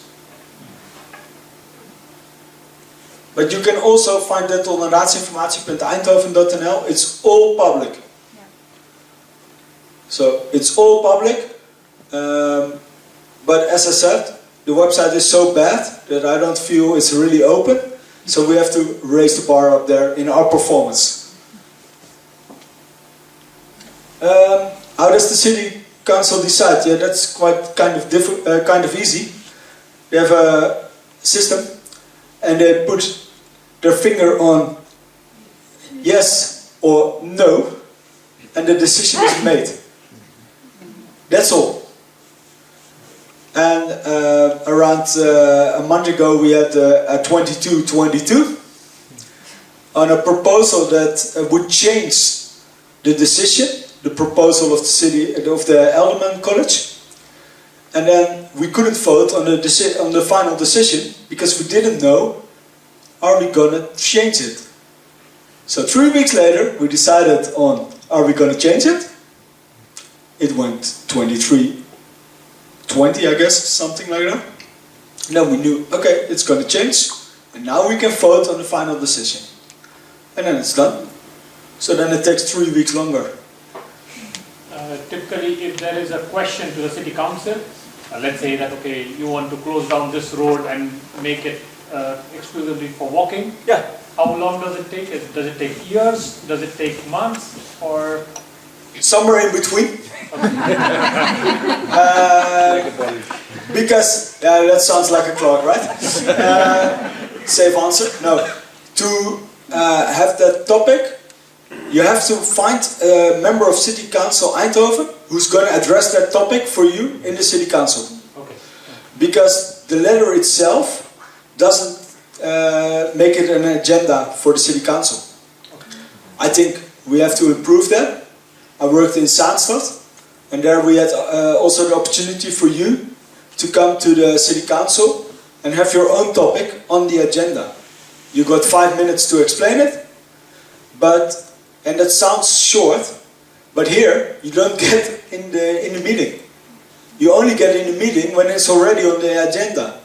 But you can also find that on raadsinformatie.eindhoven.nl. It's all public. Yeah. So it's all public. But as I said, the website is so bad that I don't feel it's really open. So we have to raise the bar up there in our performance. How does the city council decide? Yeah, that's quite kind of easy. They have a system, and they put their finger on yes or no, and the decision is made. That's all. And around a month ago we had a 22-22 on a proposal that would change the decision, the proposal of the city, of the Alderman College, and then we couldn't vote on the final decision because we didn't know, are we gonna change it? So 3 weeks later we decided on, are we gonna change it? It went 23 20, I guess, something like that. And then we knew, okay, it's going to change, and now we can vote on the final decision. And then it's done. So then it takes 3 weeks longer. Typically, if there is a question to the city council, let's say that, okay, you want to close down this road and make it exclusively for walking. Yeah. How long does it take? Does it take years? Does it take months? Or Somewhere in between. Because that sounds like a clock, right? Safe answer? No. To have that topic, you have to find a member of City Council Eindhoven who's going to address that topic for you in the City Council. okay. Because the letter itself doesn't make it an agenda for the City Council. I think we have to improve that. I worked in Zaanstad, and there we had also the opportunity for you to come to the City Council and have your own topic on the agenda. You got 5 minutes to explain it, and that sounds short, but here you don't get in the meeting. You only get in the meeting when it's already on the agenda.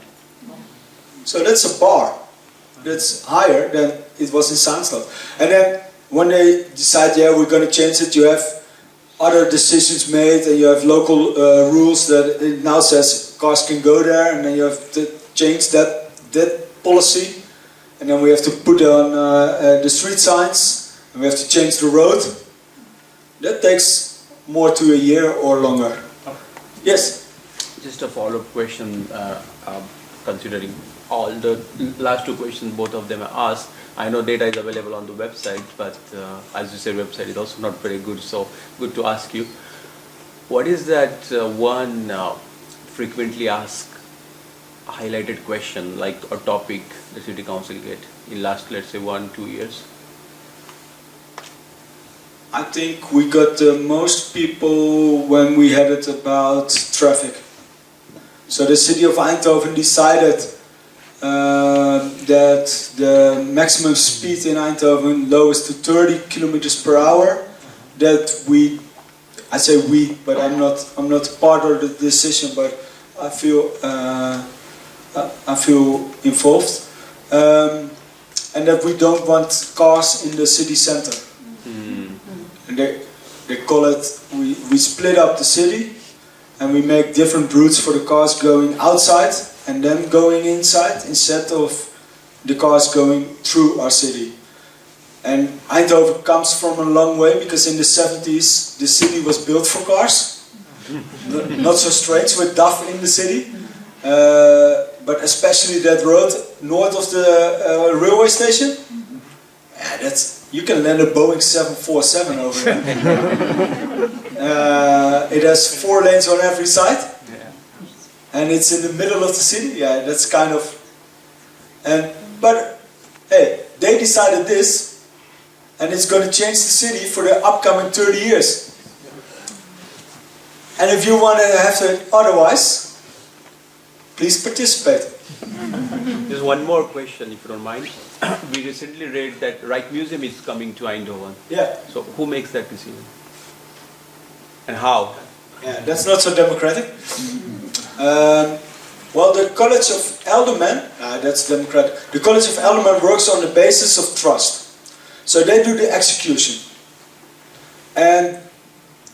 So that's a bar. That's higher than it was in Zaanstad. And then when they decide, yeah, we're going to change it, you have other decisions made, and you have local rules that it now says cars can go there, and then you have to change that policy, and then we have to put on the street signs, and we have to change the road. That takes more to a year or longer. Yes? Just a follow-up question, considering all the last two questions both of them are asked. I know data is available on the website, but as you said, website is also not very good, so good to ask you. What is that one frequently asked highlighted question, like a topic the City Council get in last, let's say, 1-2 years? I think we got the most people when we had it about traffic. So the city of Eindhoven decided that the maximum speed in Eindhoven lowers to 30 kilometers per hour. That I say we, but I'm not part of the decision, but I feel involved, and that we don't want cars in the city center. And they call it, we split up the city and we make different routes for the cars going outside and then going inside, instead of the cars going through our city. And Eindhoven comes from a long way, because in the 70s the city was built for cars. Not so strange with DAF in the city, but especially that road north of the railway station. Yeah, you can land a Boeing 747 over there. It has 4 lanes on every side, and it's in the middle of the city. Yeah, that's kind of. But hey, they decided this, and it's going to change the city for the upcoming 30 years. And if you want to have it otherwise, please participate. There's one more question, if you don't mind. We recently read that Rijksmuseum is coming to Eindhoven. Yeah. So who makes that decision? And how? Yeah, that's not so democratic. Well, the College of Aldermen, that's democratic. The College of Aldermen works on the basis of trust. So they do the execution. And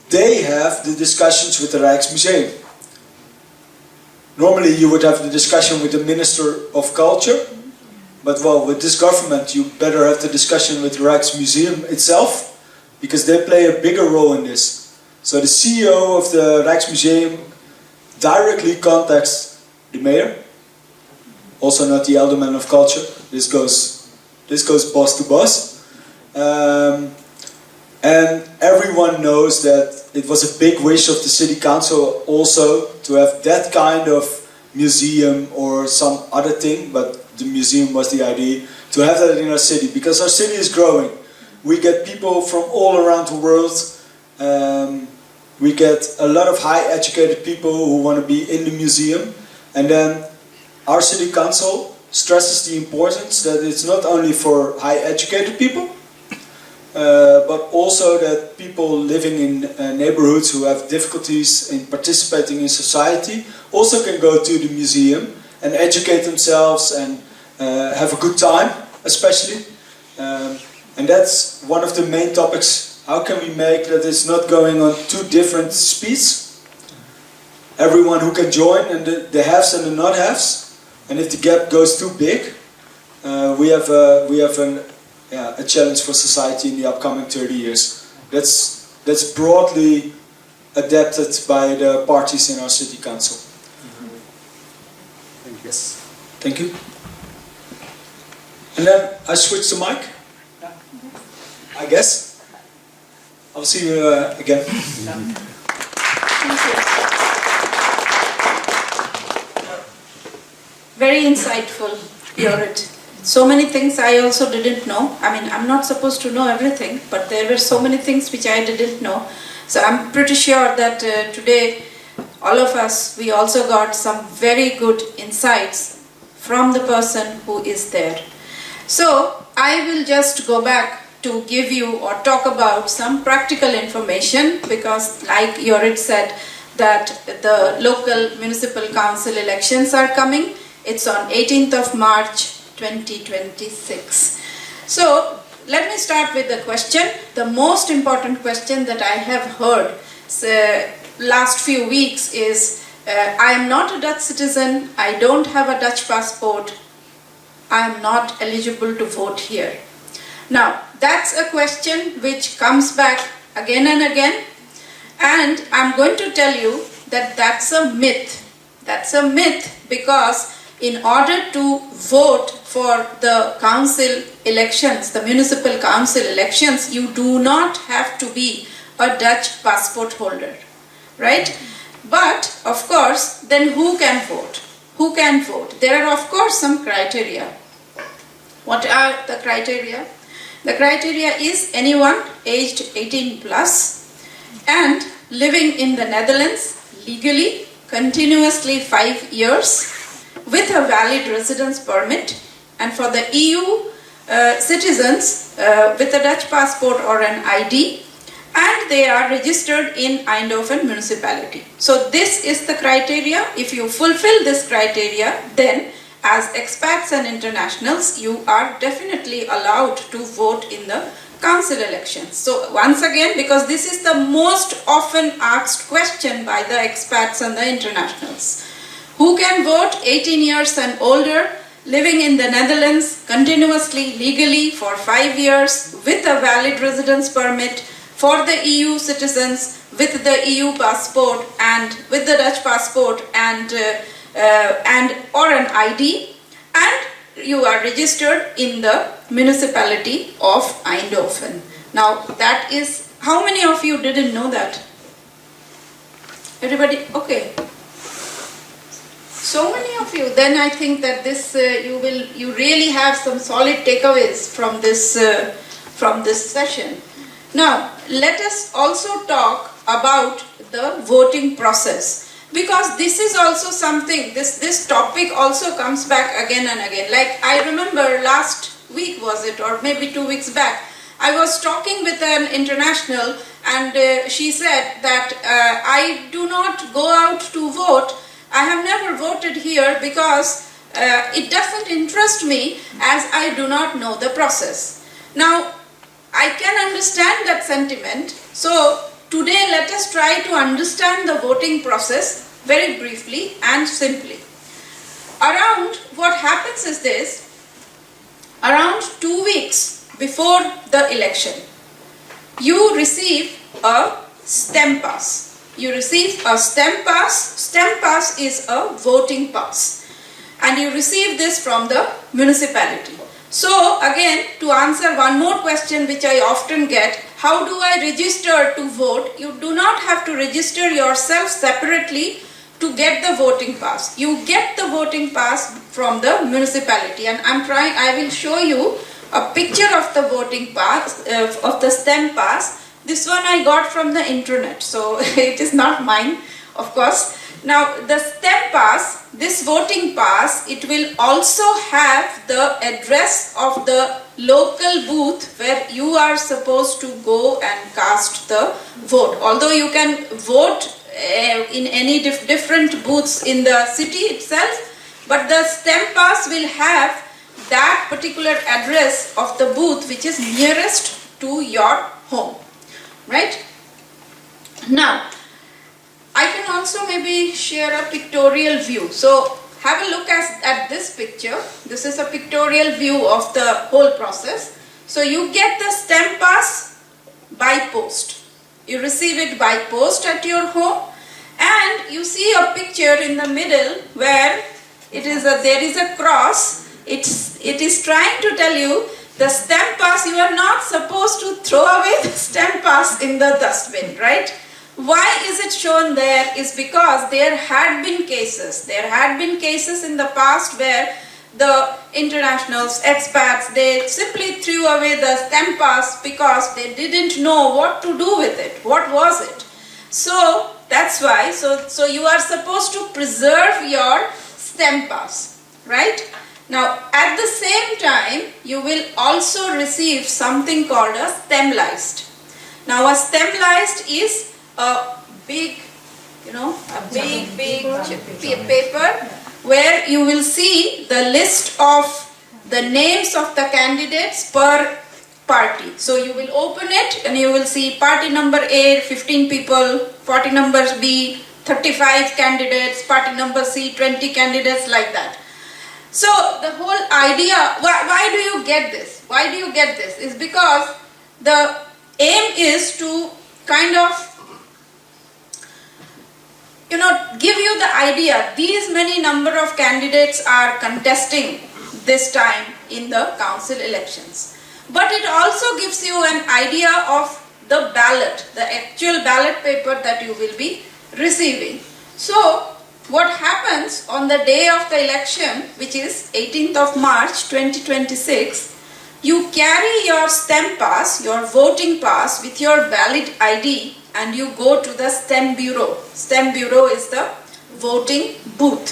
they have the discussions with the Rijksmuseum. Normally you would have the discussion with the Minister of Culture, but well, with this government you better have the discussion with the Rijksmuseum itself, because they play a bigger role in this. So the CEO of the Rijksmuseum directly contacts the mayor, also not the Alderman of Culture. This goes boss to boss. And everyone knows that it was a big wish of the city council also to have that kind of museum or some other thing, but the museum was the idea, to have that in our city, because our city is growing. We get people from all around the world. We get a lot of high educated people who want to be in the museum, and then our city council stresses the importance that it's not only for high educated people, but also that people living in neighborhoods who have difficulties in participating in society also can go to the museum and educate themselves and have a good time, especially. And that's one of the main topics. How can we make that it's not going on two different speeds? Everyone who can join, and the haves and the not haves. And if the gap goes too big, we have a challenge for society in the upcoming 30 years. That's broadly adapted by the parties in our city council. Yes, thank you. And then I switch the mic. I guess. I'll see you again. Thank you. Very insightful, Jorrit. So many things I also didn't know. I mean, I'm not supposed to know everything, but there were so many things which I didn't know. So I'm pretty sure that today, all of us, we also got some very good insights from the person who is there. So I will just go back to give you or talk about some practical information, because like Jorrit said, that the local municipal council elections are coming. It's on 18th of March 2026. So let me start with the question. The most important question that I have heard last few weeks is, I am not a Dutch citizen, I don't have a Dutch passport, I am not eligible to vote here. Now, that's a question which comes back again and again, and I'm going to tell you that that's a myth. That's a myth, because in order to vote for the council elections, the municipal council elections, you do not have to be a Dutch passport holder, right? But, of course, then who can vote? Who can vote? There are, of course, some criteria. What are the criteria? The criteria is anyone aged 18 plus and living in the Netherlands legally, continuously 5 years, with a valid residence permit, and for the EU citizens with a Dutch passport or an ID, and they are registered in Eindhoven Municipality. So this is the criteria. If you fulfill this criteria, then as expats and internationals, you are definitely allowed to vote in the council elections. So once again, because this is the most often asked question by the expats and the internationals. Who can vote 18 years and older, living in the Netherlands continuously, legally for 5 years, with a valid residence permit, for the EU citizens with the EU passport and with the Dutch passport and or an ID, and you are registered in the municipality of Eindhoven. Now that is, how many of you didn't know that? Everybody? Okay. So many of you. Then I think that this you really have some solid takeaways from this session. Now let us also talk about the voting process, because this is also something, this topic also comes back again and again. Like I remember last week, was it, or maybe 2 weeks back, I was talking with an international, and she said that I do not go out to vote. I have never voted here because it doesn't interest me, as I do not know the process. Now I can understand that sentiment. So today let us try to understand the voting process very briefly and simply. What happens is this: around 2 weeks before the election, you receive a stamp pass. You receive a stamp pass. Stamp pass is a voting pass, and you receive this from the municipality. So again, to answer one more question which I often get, how do I register to vote? You do not have to register yourself separately to get the voting pass. You get the voting pass from the municipality, and I will show you a picture of the voting pass, of the stamp pass. This one I got from the internet, so it is not mine, of course. Now the STEM pass, this voting pass, it will also have the address of the local booth where you are supposed to go and cast the vote. Although you can vote in any different booths in the city itself, but the STEM pass will have that particular address of the booth which is nearest to your home, right? Now, I can also maybe share a pictorial view. So have a look at this picture. This is a pictorial view of the whole process. So you get the STEM pass by post. You receive it by post at your home, and you see a picture in the middle where there is a cross. It is trying to tell you the STEM pass, you are not supposed to throw away the STEM pass in the dustbin, right? Why is it shown there? Is because there had been cases. There had been cases in the past where the internationals, expats, they simply threw away the STEM pass because they didn't know what to do with it. What was it? So that's why. So you are supposed to preserve your STEM pass, right? Now at the same time, you will also receive something called a STEM list. Now a STEM list is a big, big paper where you will see the list of the names of the candidates per party. So you will open it and you will see party number A, 15 people, party number B, 35 candidates, party number C, 20 candidates, like that. So the whole idea, why do you get this? Why do you get this? Is because the aim is to kind of give you the idea, these many number of candidates are contesting this time in the council elections. But it also gives you an idea of the ballot, the actual ballot paper that you will be receiving. So what happens on the day of the election, which is 18th of March 2026, you carry your STEM pass, your voting pass with your valid ID, and you go to the STEM bureau. STEM bureau is the voting booth.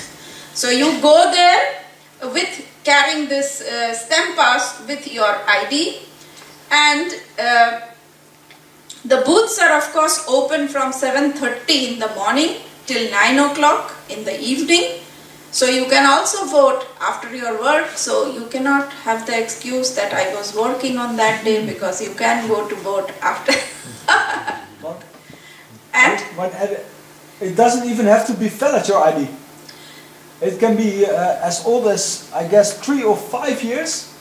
So you go there with carrying this STEM pass with your ID, and the booths are of course open from 7:30 in the morning till 9 o'clock in the evening. So you can also vote after your work, so you cannot have the excuse that I was working on that day, because you can go to vote after. And it doesn't even have to be valid, your ID. It can be as old as, I guess, 3 or 5 years,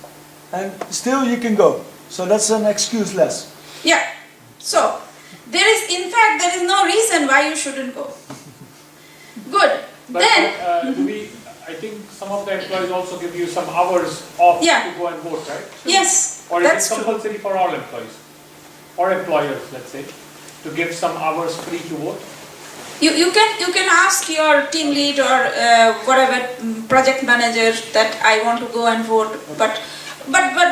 and still you can go. So that's an excuse less. Yeah. So there is no reason why you shouldn't go. Good. But I think some of the employees also give you some hours off to go and vote, right? Yes. Or is it compulsory for all employees or employers, let's say, to give some hours free to vote? You can ask your team lead or whatever project manager that I want to go and vote, but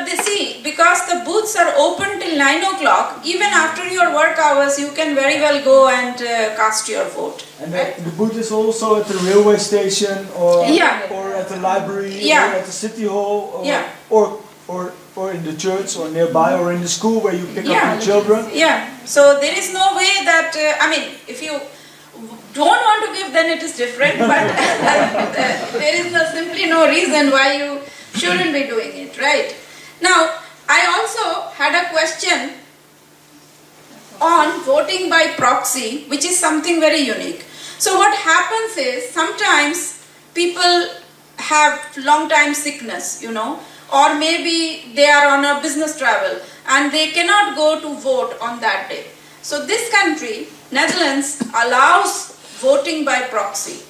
they see, because the booths are open till 9 o'clock, even after your work hours you can very well go and cast your vote. And the booth is also at the railway station, or at the library, or at the city hall, or in the church, or nearby, or in the school where you pick up your children. Yeah. So there is no way that if you don't want to give, then it is different, but there is simply no reason why you shouldn't be doing it, right? Now, I also had a question on voting by proxy, which is something very unique. So what happens is, sometimes people have long time sickness, or maybe they are on a business travel and they cannot go to vote on that day. So this country, Netherlands, allows voting by proxy.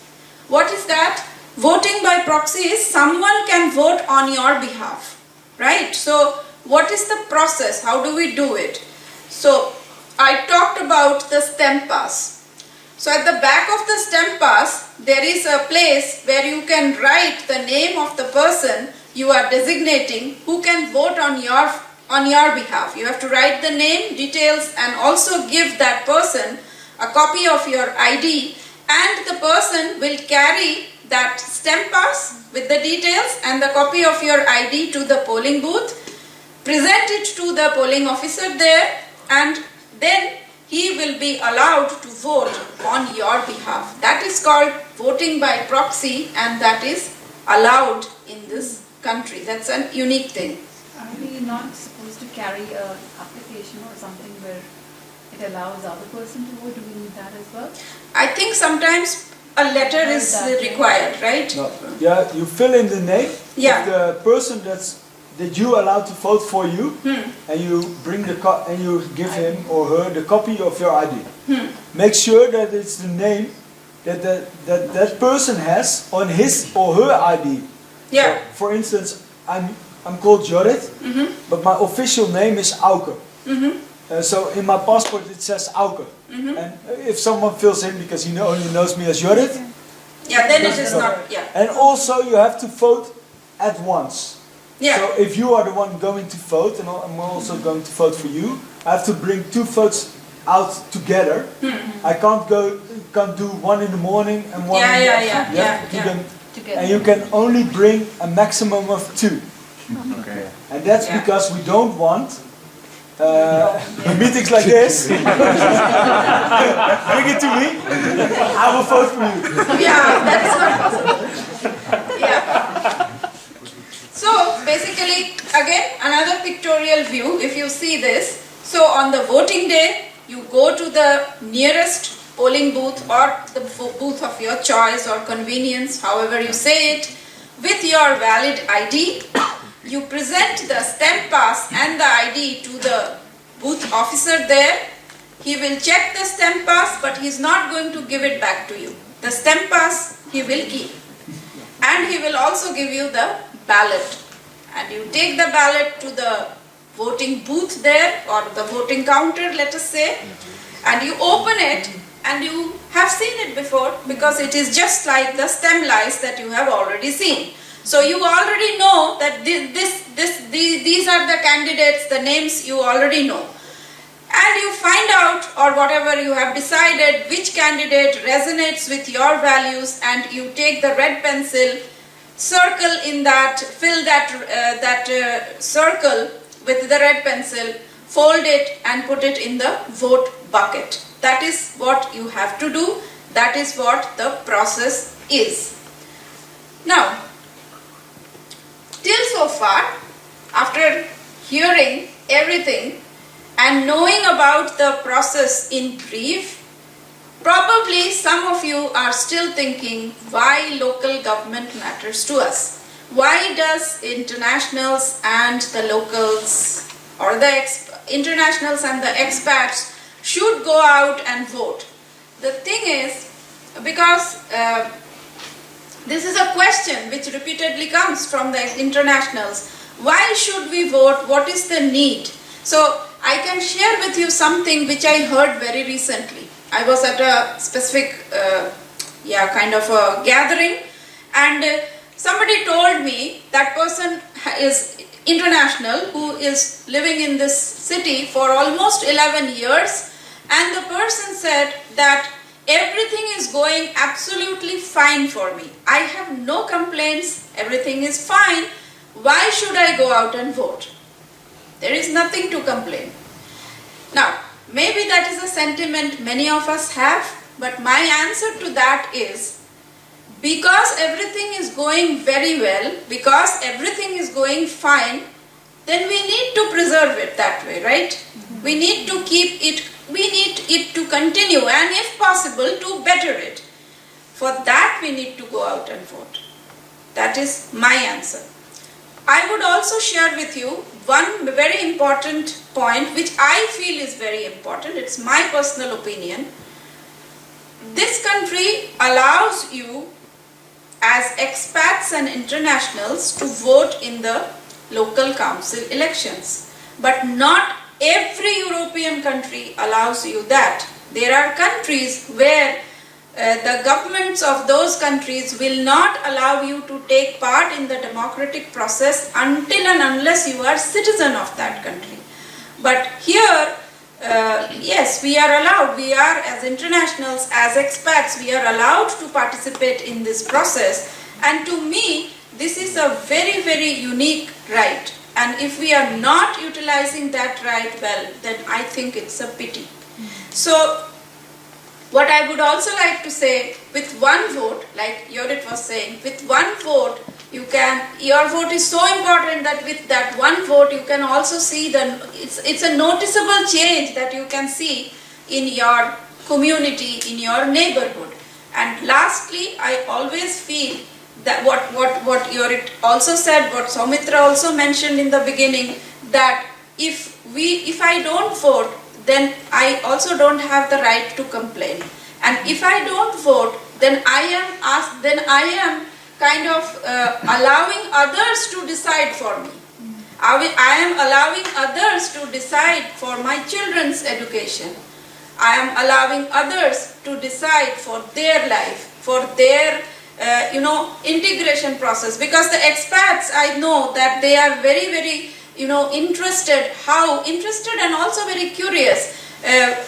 What is that? Voting by proxy is someone can vote on your behalf, right? So what is the process? How do we do it? So I talked about the STEM pass. So at the back of the STEM pass, there is a place where you can write the name of the person you are designating who can vote on your behalf. You have to write the name, details, and also give that person a copy of your ID and the person will carry that stamp pass with the details and the copy of your ID to the polling booth, present it to the polling officer there, and then he will be allowed to vote on your behalf. That is called voting by proxy, and that is allowed in this country. That's a unique thing. Are we not supposed to carry an application or something where it allows the other person to vote? Do we need that as well? I think sometimes a letter is required, right? No. Yeah, you fill in the name Yeah. of the person that you allowed to vote for you, and you bring and you give him or her the copy of your ID. Make sure that it's the name that person has on his or her ID. Yeah. So, for instance, I'm called Jorrit, but my official name is Auke. So in my passport it says Auke. And if someone fills in because he only knows me as Jorrit, Yeah, then it is not. Yeah. and also you have to vote at once. Yeah. So if you are the one going to vote, and I'm also going to vote for you, I have to bring 2 votes out together. I can't do one in the morning and one in the afternoon. You have to do them, and you can only bring a maximum of 2. Okay. And that's Yeah. because we don't want meetings like this. Bring it to me. I will vote for you. Yeah, that is not possible. Yeah. So basically, again, another pictorial view, if you see this. So on the voting day, you go to the nearest polling booth or the booth of your choice or convenience, however you say it, with your valid ID. You present the stamp pass and the ID to the booth officer there. He will check the stamp pass, but he is not going to give it back to you. The stamp pass he will keep. And he will also give you the ballot. And you take the ballot to the voting booth there, or the voting counter, let us say, and you open it, and you have seen it before because it is just like the stem lice that you have already seen. So you already know that these are the candidates, the names you already know. And you find out, or whatever you have decided, which candidate resonates with your values, and you take the red pencil, circle in that, fill that circle with the red pencil, fold it and put it in the vote bucket. That is what you have to do. That is what the process is. Now, till so far, after hearing everything and knowing about the process in brief, probably some of you are still thinking why local government matters to us. Why does internationals and the locals, or the internationals and the expats should go out and vote? The thing is, because this is a question which repeatedly comes from the internationals. Why should we vote? What is the need? So I can share with you something which I heard very recently. I was at a specific kind of a gathering, and somebody told me that person is international who is living in this city for almost 11 years, and the person said that everything is going absolutely fine for me. I have no complaints, everything is fine. Why should I go out and vote? There is nothing to complain. Now, maybe that is a sentiment many of us have, but my answer to that is, because everything is going very well, because everything is going fine, then we need to preserve it that way, right? We need to keep it, we need it to continue, and if possible, to better it. For that, we need to go out and vote. That is my answer. I would also share with you one very important point which I feel is very important. It's my personal opinion. This country allows you as expats and internationals to vote in the local council elections. But not every European country allows you that. There are countries where the governments of those countries will not allow you to take part in the democratic process until and unless you are citizen of that country. But here, yes, we are allowed, we are as internationals, as expats, we are allowed to participate in this process. And to me, this is a very, very unique right. And if we are not utilizing that right well, then I think it's a pity. So, what I would also like to say, with one vote, like Jorrit was saying, with one vote, your vote is so important that with that one vote you can also see it's a noticeable change that you can see in your community, in your neighborhood. And lastly, I always feel that what Jorrit also said, what Soumitra also mentioned in the beginning, that if I don't vote, then I also don't have the right to complain. And if I don't vote, then I am kind of allowing others to decide for me. I am allowing others to decide for my children's education. I am allowing others to decide for their life, for their integration process. Because the expats, I know that they are very, very interested and also very curious.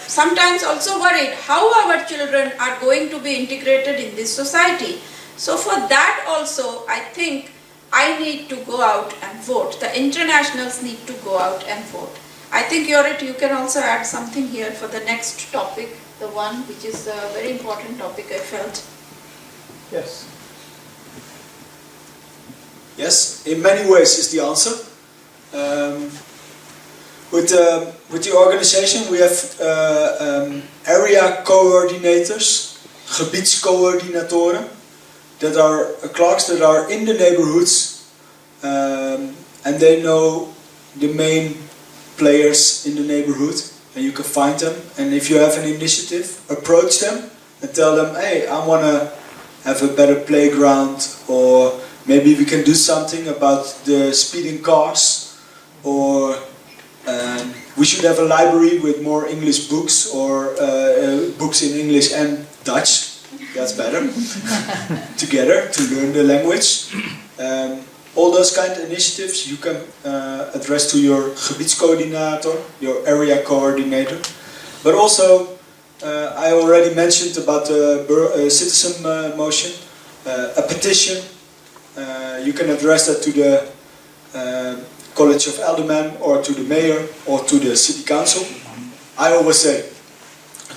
Sometimes also worried how our children are going to be integrated in this society. So for that also, I think I need to go out and vote. The internationals need to go out and vote. I think, Jorrit, you can also add something here for the next topic, the one which is a very important topic, I felt. Yes. Yes, in many ways is the answer. With the organization, we have area coordinators, gebiedscoördinatoren, that are clerks that are in the neighborhoods, and they know the main players in the neighborhood, and you can find them. And if you have an initiative, approach them and tell them, hey, I want to have a better playground, or maybe we can do something about the speeding cars, or we should have a library with more English books, or books in English and Dutch. That's better. Together to learn the language. All those kind of initiatives you can address to your gebiedscoördinator, your area coordinator. But also, I already mentioned about the citizen motion, a petition. You can address that to the College of Aldermen, or to the mayor, or to the city council. I always say,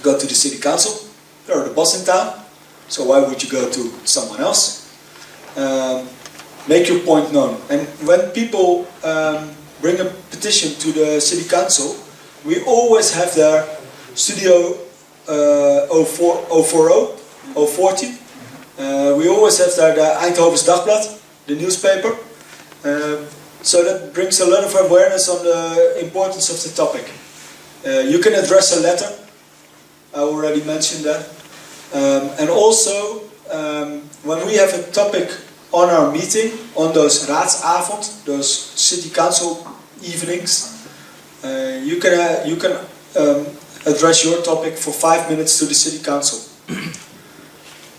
go to the city council. They're the boss in town. So why would you go to someone else? Make your point known. And when people bring a petition to the city council, we always have their Studio 040, 040. We always have there the Eindhoven's Dagblad, the newspaper. So that brings a lot of awareness on the importance of the topic. You can address a letter. I already mentioned that. And also, when we have a topic on our meeting, on those raadsavond, those city council evenings, you can address your topic for 5 minutes to the city council.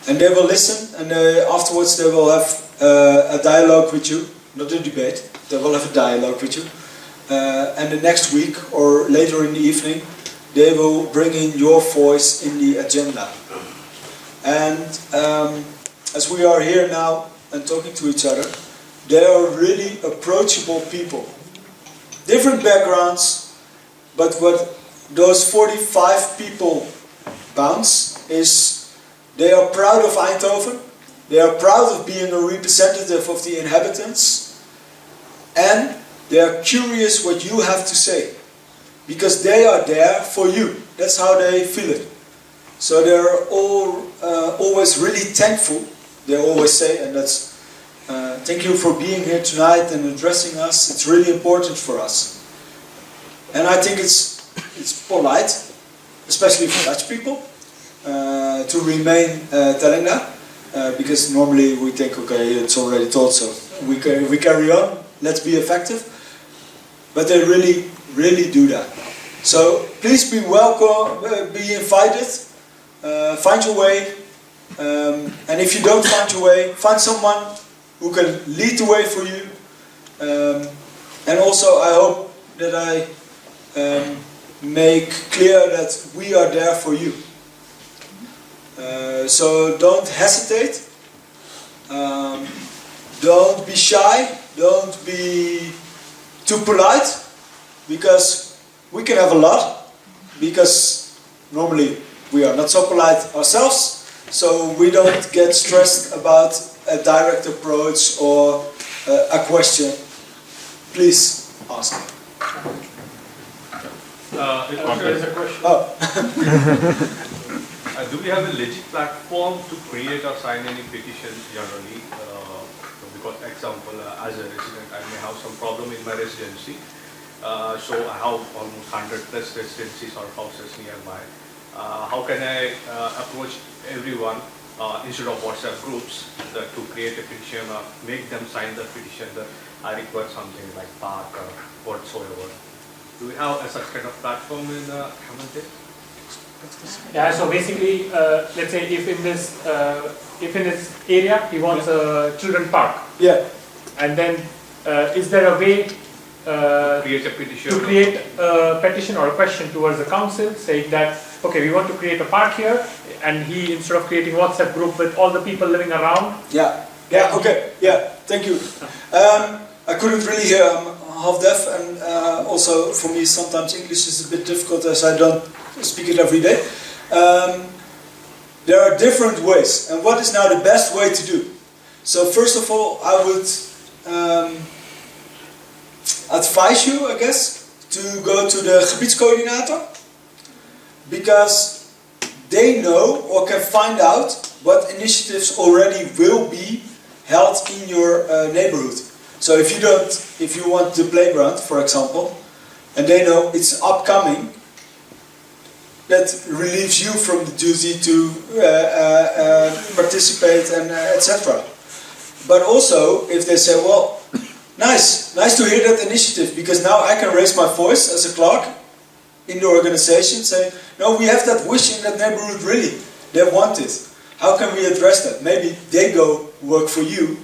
And they will listen, and afterwards they will have a dialogue with you, not a debate, they will have a dialogue with you. And the next week, or later in the evening, they will bring in your voice in the agenda. And as we are here now and talking to each other, they are really approachable people. Different backgrounds, but what those 45 people bounce is they are proud of Eindhoven, they are proud of being a representative of the inhabitants, and they are curious what you have to say, because they are there for you. That's how they feel it. So they're all always really thankful. They always say, and that's thank you for being here tonight and addressing us. It's really important for us. And I think it's polite, especially for Dutch people, to remain telling that, because normally we think, okay, it's already told, so we carry on. Let's be effective. But they really, really do that. So please be welcome, be invited. Find your way, and if you don't find your way, find someone who can lead the way for you. And also, I hope that I make clear that we are there for you. So don't hesitate, don't be shy, don't be too polite, because we can have a lot, because normally we are not so polite ourselves, so we don't get stressed about a direct approach or a question. Please ask. There is a question. Oh. Do we have a legit platform to create or sign any petitions generally? Because, example, as a resident, I may have some problem in my residency. So I have almost 100 plus residencies or houses nearby. How can I approach everyone instead of WhatsApp groups to create a petition or make them sign the petition that I require something like park or whatsoever? Do we have a such kind of platform in Gemeente? Yeah, so basically, let's say if in this area he wants a children park, Yeah. and then is there a way Create a petition. to create a petition or a question towards the council saying that, okay, we want to create a park here, and he, instead of creating WhatsApp group with all the people living around. Yeah. Yeah. Okay. Yeah. Thank you. I couldn't really hear. I'm half deaf, and also for me sometimes English is a bit difficult as I don't speak it every day. There are different ways, and what is now the best way to do? So first of all, I would advise you, I guess, to go to the gebiedscoördinator, because they know or can find out what initiatives already will be held in your neighborhood. So if you want the playground, for example, and they know it's upcoming, that relieves you from the duty to participate and etc. But also, if they say, well, nice to hear that initiative, because now I can raise my voice as a clerk in the organization, say, no, we have that wish in that neighborhood really, they want it. How can we address that? Maybe they go work for you,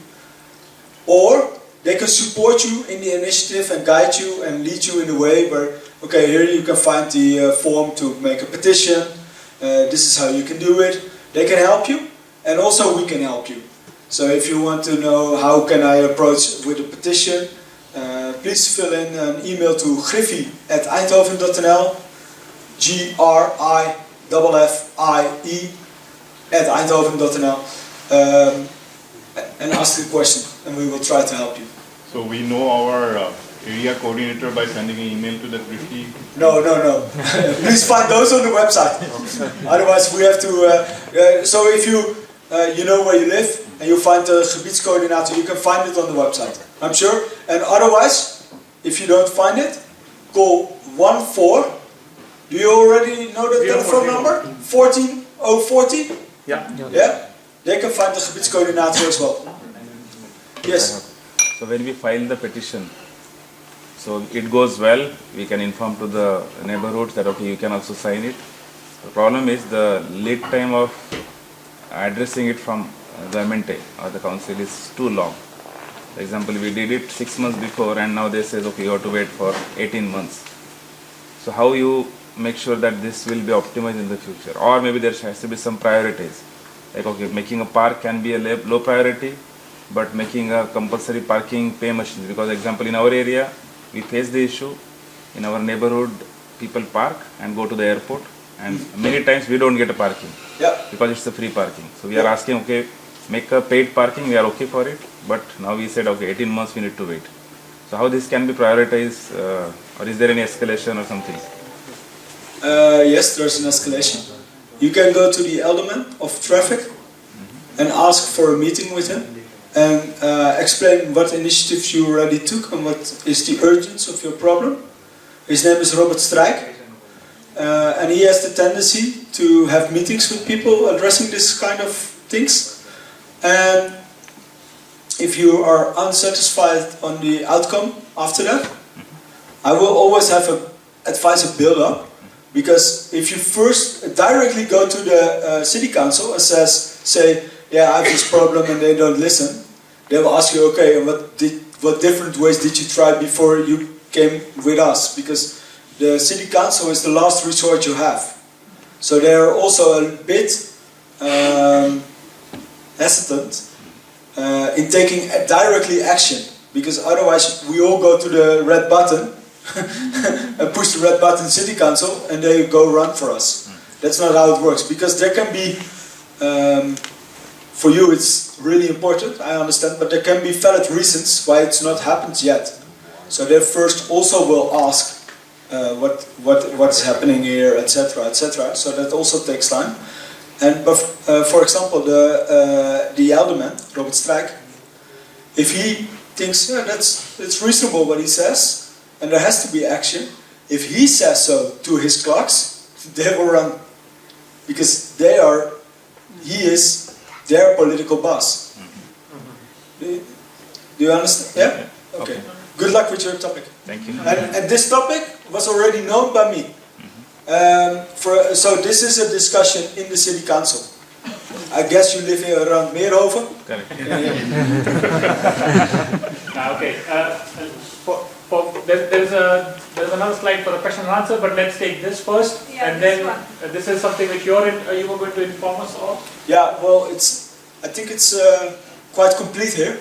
or they can support you in the initiative and guide you and lead you in a way where, okay, here you can find the form to make a petition, this is how you can do it. They can help you, and also we can help you. So if you want to know how can I approach with a petition, please fill in an email to griffie@eindhoven.nl, GRIFFIE@eindhoven.nl, and ask the question, and we will try to help you. So we know our area coordinator by sending an email to the Griffie? No. Please find those on the website. Otherwise we have to... so if you know where you live and you find the gebiedscoördinator, you can find it on the website, I'm sure. And otherwise, if you don't find it, call 14. Do you already know the telephone number? 14040? Yeah. Yeah? They can find the gebiedscoördinator as well. Yes? So when we file the petition, so it goes well, we can inform to the neighborhoods that okay, you can also sign it. The problem is the lead time of addressing it from Gemeente or the council is too long. For example, we did it 6 months before, and now they say okay, you have to wait for 18 months. So how you make sure that this will be optimized in the future? Or maybe there has to be some priorities. Like okay, making a park can be a low priority, but making a compulsory parking pay machines, because example in our area we face the issue in our neighborhood, people park and go to the airport, and many times we don't get a parking because it's a free parking. So we are asking, okay, make a paid parking, we are okay for it, but now we said okay, 18 months we need to wait. So how this can be prioritized, or is there any escalation or something? Yes, there's an escalation. You can go to the alderman of traffic and ask for a meeting with him, and explain what initiatives you already took and what is the urgency of your problem. His name is Robert Strijk, and he has the tendency to have meetings with people addressing this kind of things. And if you are unsatisfied on the outcome after that, I will always advise a build-up, because if you first directly go to the city council and say, yeah, I have this problem, and they don't listen, they will ask you, okay, what different ways did you try before you came with us? Because the city council is the last resort you have. So they are also a bit hesitant in taking directly action, because otherwise we all go to the red button and push the red button city council and they go run for us. That's not how it works, because there can be, for you it's really important, I understand, but there can be valid reasons why it's not happened yet. So they first also will ask what's happening here, etc., etc. So that also takes time. But for example, the alderman, Robert Strijk, if he thinks it's reasonable what he says, and there has to be action, if he says so to his clerks, they will run, because he is their political boss. Do you understand? Yeah? Okay. Good luck with your topic. Thank you. And this topic was already known by me. So this is a discussion in the city council. I guess you live here around Meerhoven. Correct. Okay. There's another slide for the question and answer, but let's take this first, and then this is something which you were going to inform us of. Yeah. Well, I think it's quite complete here.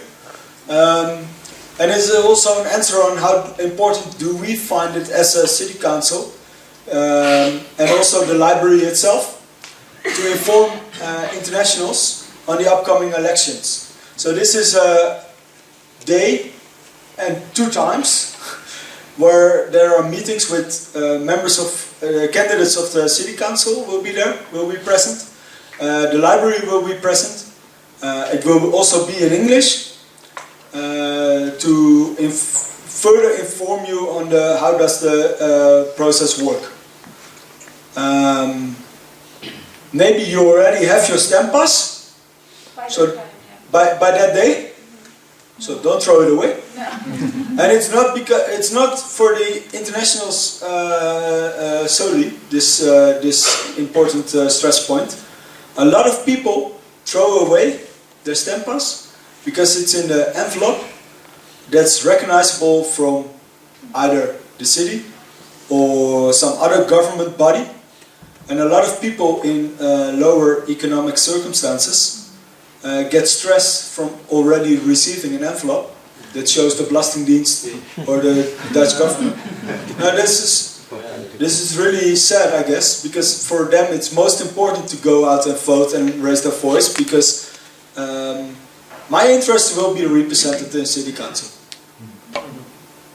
And it's also an answer on how important do we find it as a city council, and also the library itself, to inform internationals on the upcoming elections. So this is a day and 2 times where there are meetings with members of candidates of the city council will be present. The library will be present. It will also be in English. To further inform you on how does the process work. Maybe you already have your stamp pass, so by that day, so don't throw it away. And it's not for the internationals solely, this important stress point. A lot of people throw away their stamp pass because it's in the envelope that's recognizable from either the city or some other government body. And a lot of people in lower economic circumstances get stress from already receiving an envelope that shows the Belastingdienst or the Dutch government. Now this is really sad, I guess, because for them it's most important to go out and vote and raise their voice, because my interest will be represented in city council.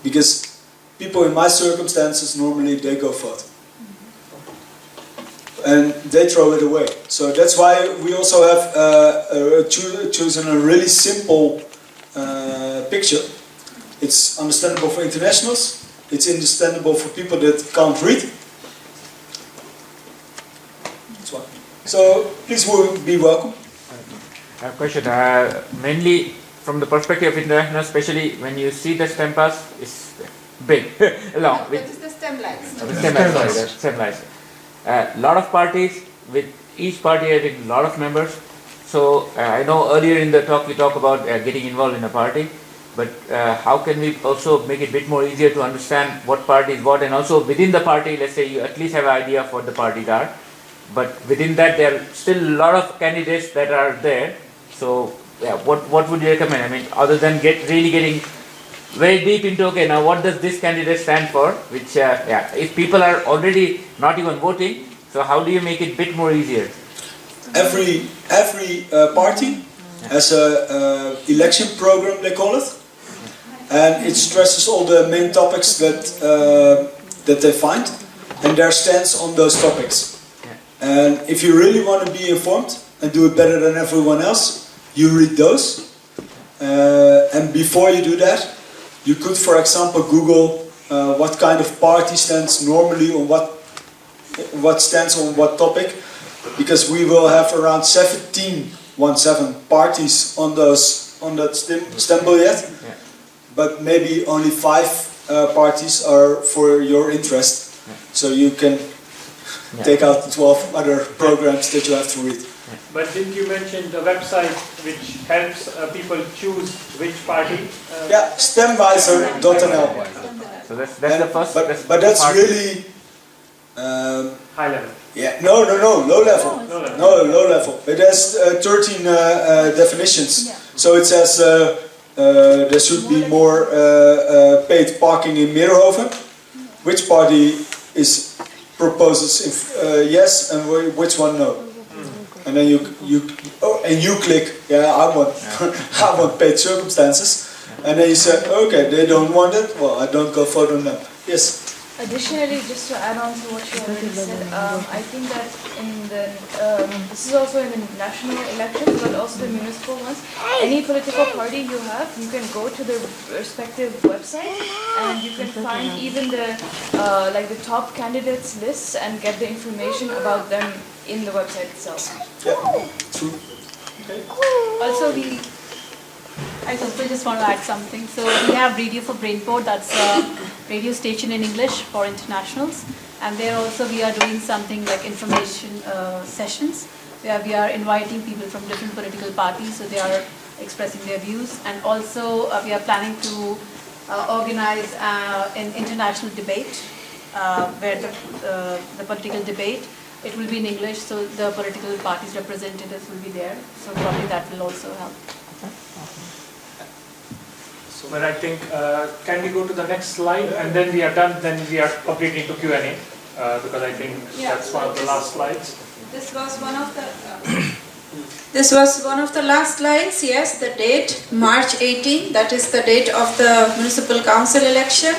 Because people in my circumstances, normally they go vote. And they throw it away. So that's why we also have chosen a really simple picture. It's understandable for internationals. It's understandable for people that can't read. That's why. So please be welcome. A question, mainly from the perspective of international, especially when you see the stamp pass, it's big, long. That is the stem lines. The stem lines. A lot of parties, with each party having a lot of members. So I know earlier in the talk we talked about getting involved in a party, but how can we also make it a bit more easier to understand what party is what, and also within the party, let's say you at least have an idea of what the parties are, but within that there are still a lot of candidates that are there. So yeah, what would you recommend? I mean, other than really getting very deep into, okay, now what does this candidate stand for? Which, if people are already not even voting, so how do you make it a bit more easier? Every party has a election program, they call it, and it stresses all the main topics that they find, and their stance on those topics. And if you really want to be informed and do it better than everyone else, you read those. And before you do that, you could, for example, Google what kind of party stands normally on what stands on what topic, because we will have around 17 parties on that stem billet, but maybe only 5 parties are for your interest, so you can take out the 12 other programs that you have to read. But didn't you mention the website which helps people choose which party? Yeah, stemwijzer.nl. So that's the first. But that's part. really High level. yeah. No, low level. Low level. It has 13 definitions. Yeah. So it says there should be more paid parking in Eindhoven. Which party proposes yes and which one no? And then you click I want I want paid circumstances. And then you say, okay, they don't want it, well, I don't go vote on them. Yes? Additionally, just to add on to what you already said, I think that in the, this is also in the national elections, but also the municipal ones. Any political party you have, you can go to the respective website and you can find even the, like the top candidates lists and get the information about them in the website itself. Yeah, true. Okay. Also, I also just want to add something. So we have Radio for Brainport, that's a radio station in English for internationals. And there also we are doing something like information sessions, where we are inviting people from different political parties, so they are expressing their views. And also we are planning to organize an international debate, where the political debate, it will be in English, so the political parties' representatives will be there. So probably that will also help. So, but I think, can we go to the next slide and then we are done, then we are completely into Q&A, because I think that's one of the last slides. This was one of the this was one of the last slides. Yes, the date March 18. That is the date of the municipal council election,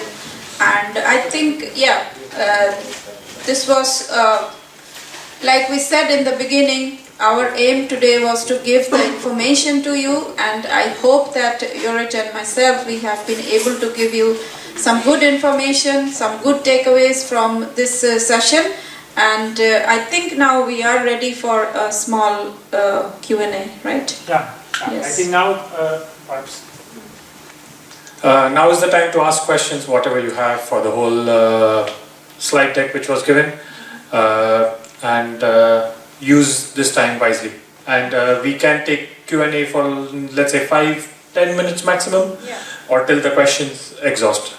and I think this was like we said in the beginning. Our aim today was to give the information to you, and I hope that Jorrit and myself, we have been able to give you some good information, some good takeaways from this session, and I think now we are ready for a small Q&A, right? Yeah, yes. I think now perhaps. Now is the time to ask questions, whatever you have for the whole slide deck which was given, and use this time wisely, and we can take Q&A for, let's say, 5-10 minutes maximum, or till the questions exhaust.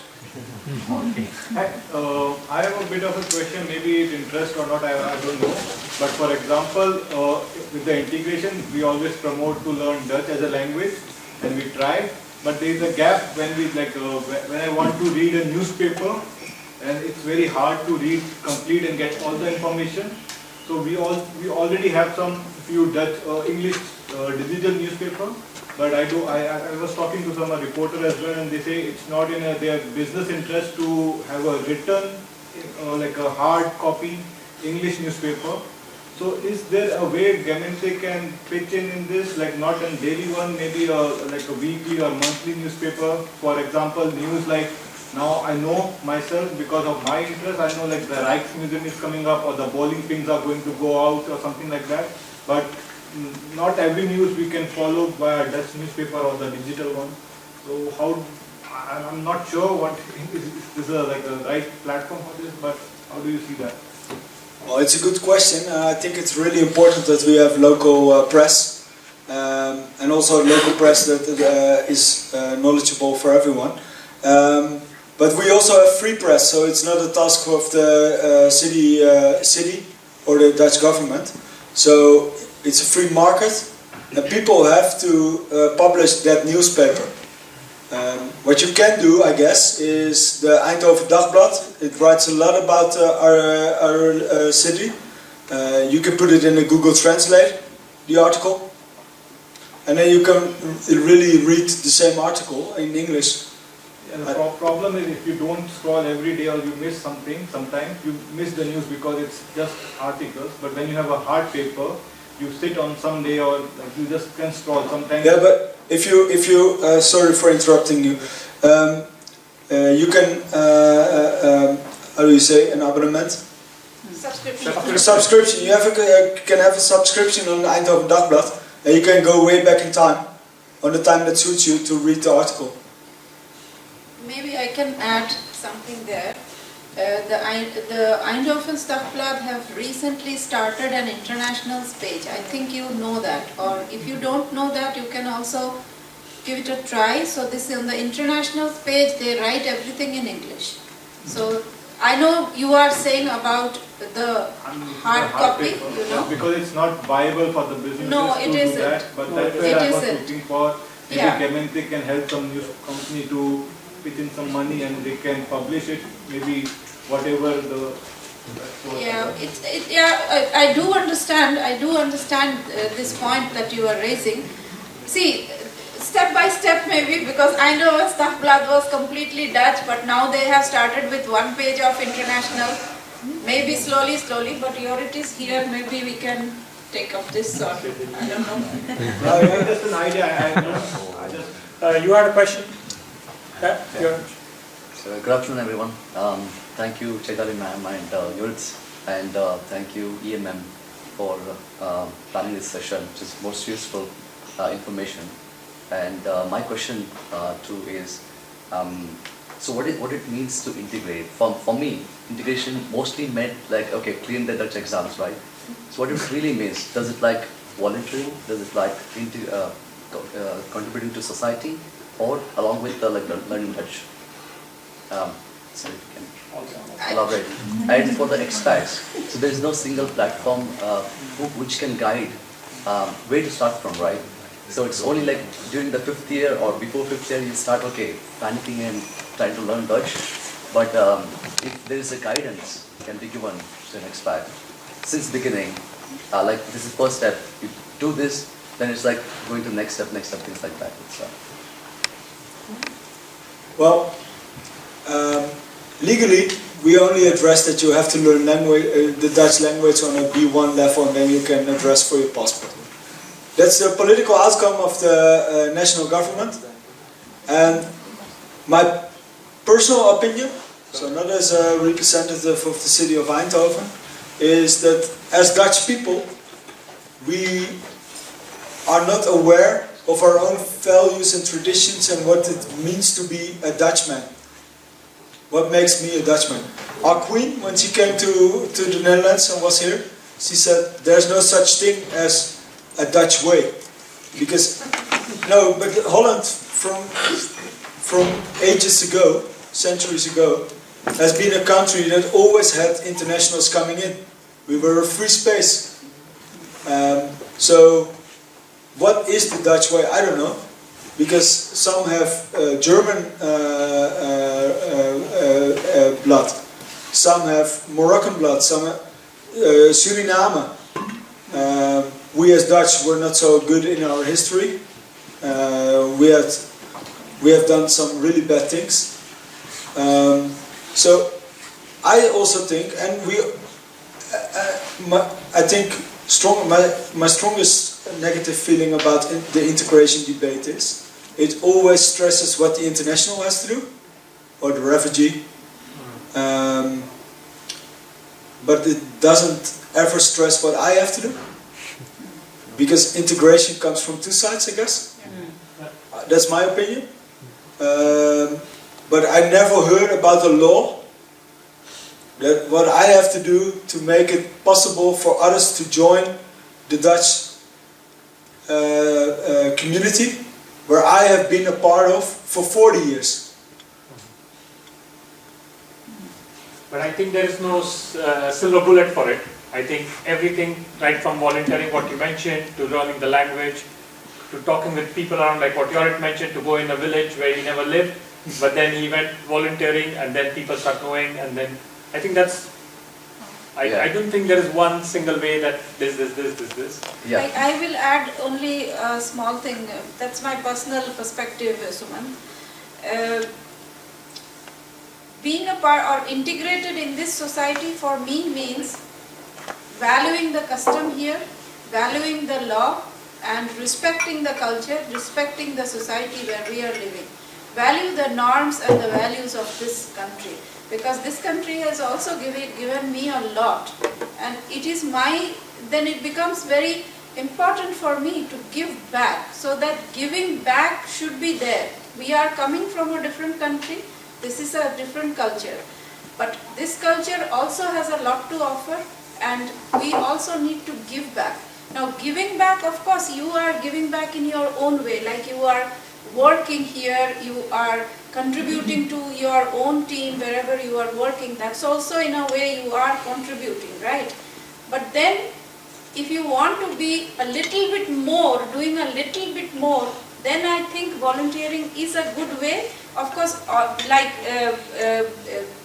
I have a bit of a question, maybe it interests or not, I don't know. But for example, with the integration, we always promote to learn Dutch as a language, and we try. But there is a gap when we when I want to read a newspaper, and it's very hard to read complete and get all the information. So we already have some few Dutch English digital newspaper, but I was talking to some reporter as well, and they say it's not in their business interest to have a written like a hard copy English newspaper. So is there a way Gemeente can pitch in this, like not a daily one, maybe like a weekly or monthly newspaper? For example, news like. Now I know myself, because of my interest, I know like the Rijksmuseum is coming up, or the bowling pins are going to go out, or something like that. But not every news we can follow by a Dutch newspaper or the digital one. So I'm not sure what is this like a right platform for this, but how do you see that? Well, it's a good question. I think it's really important that we have local press, and also local press that is knowledgeable for everyone. But we also have free press, so it's not a task of the city or the Dutch government. So it's a free market, and people have to publish that newspaper. What you can do, I guess, is the Eindhoven Dagblad. It writes a lot about our city. You can put it in a Google Translate, the article, and then you can really read the same article in English. And the problem is if you don't scroll every day or you miss something, sometimes you miss the news because it's just articles. But when you have a hard paper, you sit on some day or like you just can scroll sometimes. Yeah, but if you sorry for interrupting you, you can how do you say, an abonnement? Subscription. You can have a subscription on the Eindhoven Dagblad, and you can go way back in time, on the time that suits you to read the article. Maybe I can add something there. The Eindhoven Dagblad have recently started an international page. I think you know that, or if you don't know that, you can also give it a try. So this is on the international page, they write everything in English. So I know you are saying about the hard copy, paper, you know. because it's not viable for the businesses No, it to do isn't. that. But No, that's it where I was isn't. looking for. Maybe Yeah. Gemeente can help some news company to put in some money and they can publish it. Maybe whatever the. Yeah, I do understand. I do understand this point that you are raising. See, step by step maybe, because I know Stafblad was completely Dutch, but now they have started with one page of international. Maybe slowly, but Jorrit is here. Maybe we can take up this or I don't know. Just an idea. I just. You had a question? Yeah. So, good afternoon, everyone. Thank you, Chaitali ma'am and Jorrit, and thank you, EMM, for planning this session, which is most useful information. And my question too is, so what it means to integrate? For me, integration mostly meant like, okay, clean the Dutch exams, right? So what it really means, does it like volunteering? Does it like contributing to society, or along with the learning Dutch? So if you can elaborate. And for the expats, so there is no single platform which can guide where to start from, right? So it's only like during the 5th year or before 5th year you start, okay, panicking and trying to learn Dutch. But if there is a guidance can be given to an expat since beginning, like this is first step, you do this, then it's like going to next step, things like that. So. Well, legally, we only address that you have to learn the Dutch language on a B1 level, and then you can address for your passport. That's the political outcome of the national government. And my personal opinion, so not as a representative of the city of Eindhoven, is that as Dutch people, we are not aware of our own values and traditions and what it means to be a Dutchman. What makes me a Dutchman? Our queen, when she came to the Netherlands and was here, she said there's no such thing as a Dutch way. Because, no, but Holland from ages ago, centuries ago, has been a country that always had internationals coming in. We were a free space. So, what is the Dutch way? I don't know. Because some have German blood, some have Moroccan blood, some Suriname. We as Dutch were not so good in our history. We have done some really bad things. So I also think, and I think my strongest negative feeling about the integration debate is it always stresses what the international has to do, or the refugee, but it doesn't ever stress what I have to do, because integration comes from two sides, I guess. That's my opinion. But I never heard about a law that what I have to do to make it possible for others to join the Dutch community where I have been a part of for 40 years. But I think there is no silver bullet for it. I think everything, right from volunteering, what you mentioned, to learning the language, to talking with people around, like what Jorrit mentioned, to go in a village where he never lived, but then he went volunteering and then people start knowing, and then I think that's, I don't think there is one single way that this. Yeah. I will add only a small thing. That's my personal perspective, Suman. Being a part or integrated in this society for me means valuing the custom here, valuing the law, and respecting the culture, respecting the society where we are living. Value the norms and the values of this country. Because this country has also given me a lot, and then it becomes very important for me to give back, so that giving back should be there. We are coming from a different country, this is a different culture, but this culture also has a lot to offer, and we also need to give back. Now giving back, of course, you are giving back in your own way, like you are working here, you are contributing to your own team wherever you are working, that's also in a way you are contributing, right? But then if you want to be a little bit more, doing a little bit more, then I think volunteering is a good way. Of course, like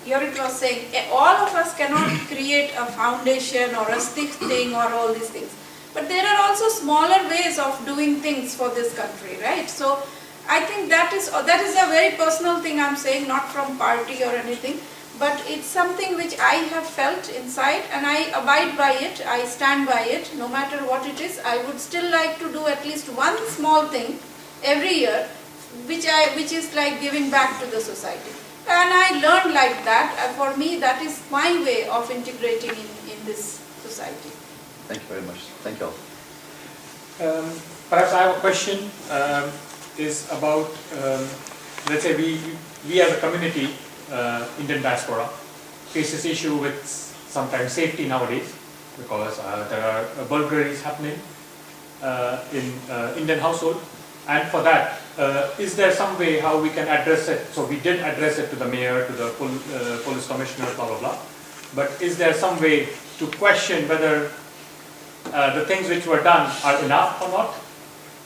Jorrit was saying, all of us cannot create a foundation or a stick thing or all these things. But there are also smaller ways of doing things for this country, right? So I think that is a very personal thing I'm saying, not from party or anything, but it's something which I have felt inside and I abide by it, I stand by it, no matter what it is. I would still like to do at least one small thing every year, which is like giving back to the society. And I learned like that. For me, that is my way of integrating in this society. Thank you very much. Thank you all. Perhaps I have a question. Is about, let's say we as a community, Indian diaspora, faces issue with sometimes safety nowadays because there are burglaries happening in Indian household, and for that, is there some way how we can address it? So we did address it to the mayor, to the police commissioner, blah blah blah, but is there some way to question whether the things which were done are enough or not?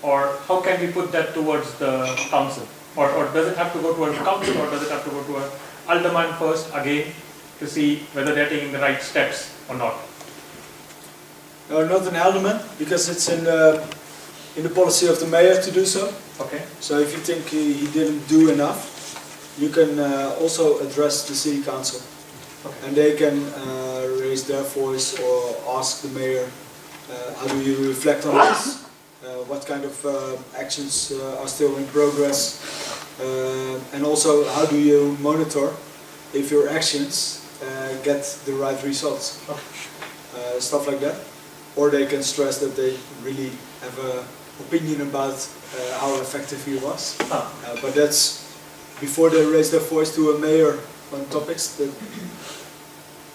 Or how can we put that towards the council? Or does it have to go towards the council, or does it have to go to Alderman first again to see whether they're taking the right steps or not? No, not an Alderman, because it's in the policy of the mayor to do so. Okay. So if you think he didn't do enough, you can also address the city council. Okay. And they can raise their voice or ask the mayor, how do you reflect on this? What kind of actions are still in progress, and also how do you monitor if your actions get the right results, stuff like that. Or they can stress that they really have an opinion about how effective he was, but that's before they raise their voice to a mayor on topics that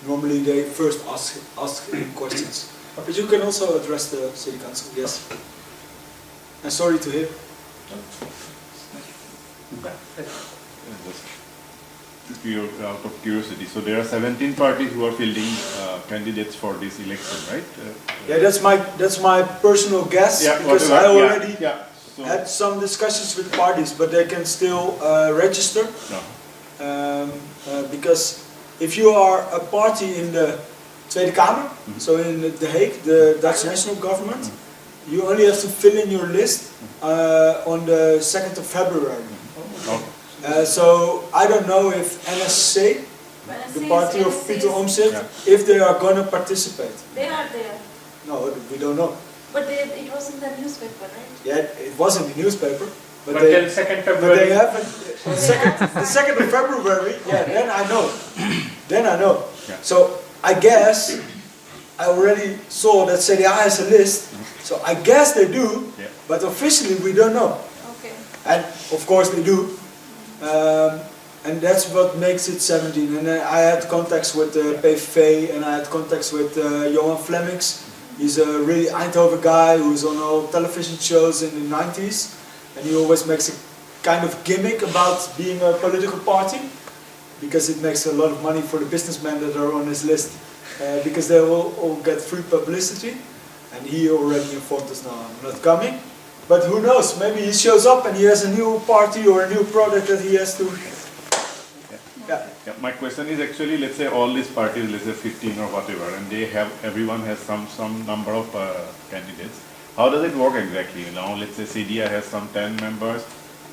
normally they first ask him questions. But you can also address the city council, yes. I'm sorry to hear. Just out of curiosity, so there are 17 parties who are fielding candidates for this election, right? Yeah, that's my personal guess, yeah, because whatever. I already So had some discussions with parties, but they can still register. No. Because if you are a party in the Tweede Kamer, so in The Hague, the Dutch national government, you only have to fill in your list on the 2nd of February. So I don't know if NSC, the party of Peter Omtzigt, if they are going to participate. They are there. No, we don't know. But it was in the newspaper, right? Yeah, it was in the newspaper. But till 2nd February. But they haven't. The 2nd of February, yeah, then I know. Then I know. Yeah. So I guess I already saw that CDA has a list, so I guess they do, but officially we don't know. Okay. And of course they do, and that's what makes it 17. And then I had contacts with PVV, and I had contacts with Johan Flemmings. He's a really Eindhoven guy who's on all television shows in the 90s, and he always makes a kind of gimmick about being a political party, because it makes a lot of money for the businessmen that are on his list. Because they will all get free publicity, and he already informed us, no, I'm not coming. But who knows, maybe he shows up and he has a new party or a new product that he has to... Yeah. My question is actually, let's say all these parties, let's say 15 or whatever, and everyone has some number of candidates. How does it work exactly? Now, let's say CDA has some 10 members,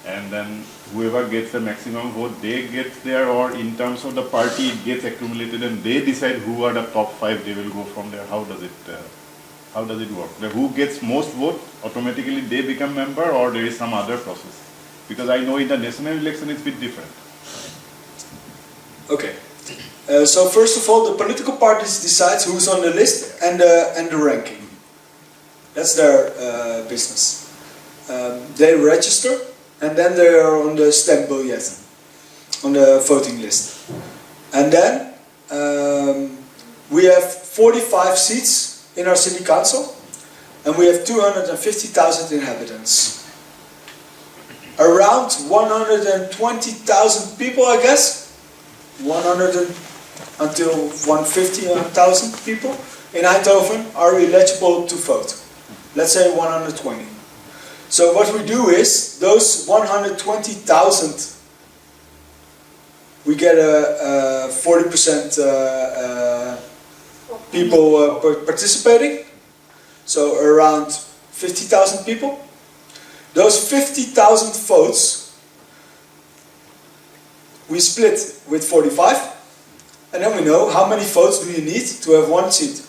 and then whoever gets the maximum vote, they get there, or in terms of the party, it gets accumulated and they decide who are the top 5, they will go from there. How does it work? Who gets most vote, automatically they become member, or there is some other process? Because I know in the national election it's a bit different. Okay. So first of all, the political parties decide who's on the list and the ranking. That's their business. They register, and then they are on the stembiljetten, on the voting list. And then we have 45 seats in our city council, and we have 250,000 inhabitants. around 120,000 people, I guess. 100 until 150,000 people in Eindhoven are eligible to vote. Let's say 120. So what we do is, those 120,000, we get a 40% people participating. So around 50,000 people. Those 50,000 votes we split with 45, and then we know how many votes do you need to have one seat.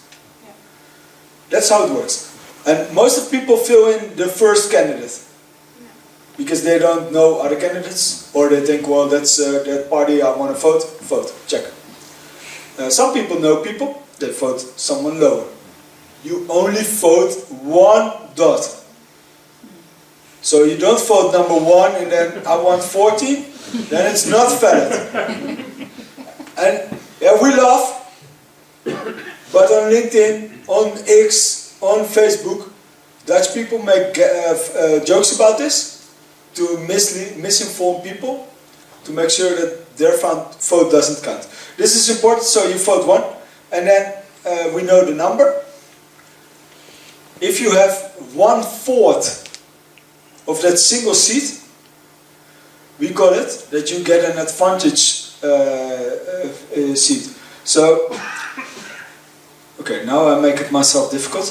That's how it works. And most of people fill in the first candidate because they don't know other candidates, or they think, well, that's that party I want to vote, check. Some people know people, they vote someone lower. You only vote one dot. So you don't vote number 1 and then I want 40, then it's not valid. And yeah, we laugh, but on LinkedIn, on X, on Facebook, Dutch people make jokes about this to misinform people, to make sure that their vote doesn't count. This is important, so you vote 1, and then we know the number. If you have 1/4 of that single seat, we call it that you get an advantage seat. So, okay, now I make it myself difficult.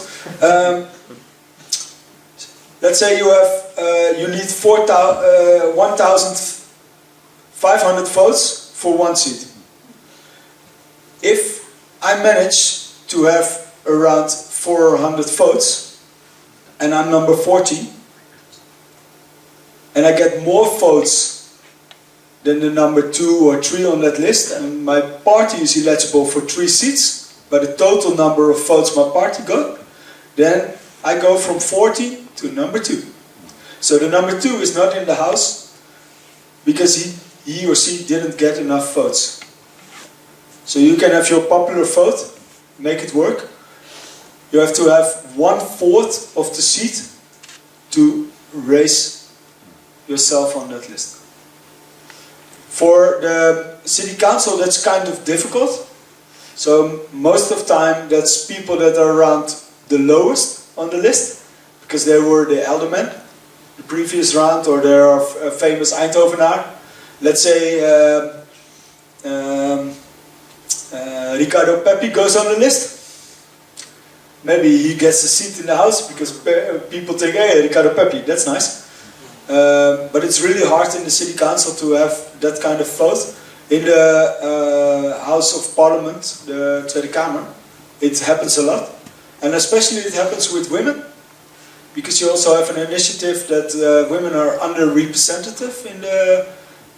Let's say you have you need 1,500 votes for one seat. If I manage to have around 400 votes and I'm number 40, and I get more votes than the number 2 or 3 on that list, and my party is eligible for 3 seats, but the total number of votes my party got, then I go from 40 to number 2. So the number 2 is not in the house because he or she didn't get enough votes. So you can have your popular vote, make it work. You have to have 1/4 of the seat to raise yourself on that list. For the city council, that's kind of difficult. So most of the time, that's people that are around the lowest on the list, because they were the aldermen the previous round, or they are a famous Eindhovenaar. Let's say Ricardo Pepi goes on the list. Maybe he gets a seat in the house because people think, hey, Ricardo Pepi, that's nice. But it's really hard in the city council to have that kind of vote. In the House of Parliament, the Tweede Kamer, it happens a lot. And especially it happens with women, because you also have an initiative that women are underrepresented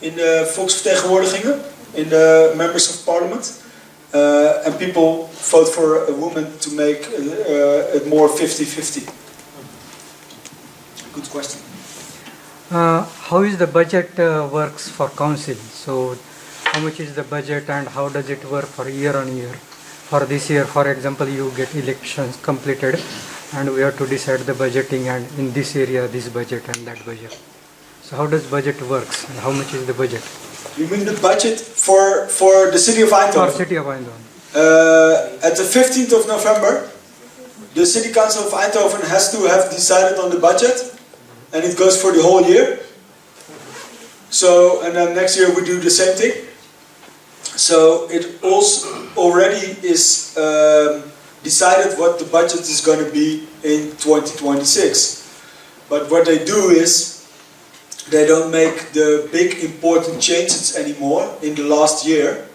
in the volksvertegenwoordigingen, in the members of parliament. And people vote for a woman to make it more 50-50. Good question. How is the budget works for council? So how much is the budget and how does it work for year on year? For this year, for example, you get elections completed and we have to decide the budgeting, and in this area this budget and that budget. So how does budget works and how much is the budget? You mean the budget for the city of Eindhoven? For city of Eindhoven. At the 15th of November, the city council of Eindhoven has to have decided on the budget, and it goes for the whole year. So, and then next year we do the same thing. So it also already is decided what the budget is going to be in 2026. But what they do is they don't make the big important changes anymore in the last year,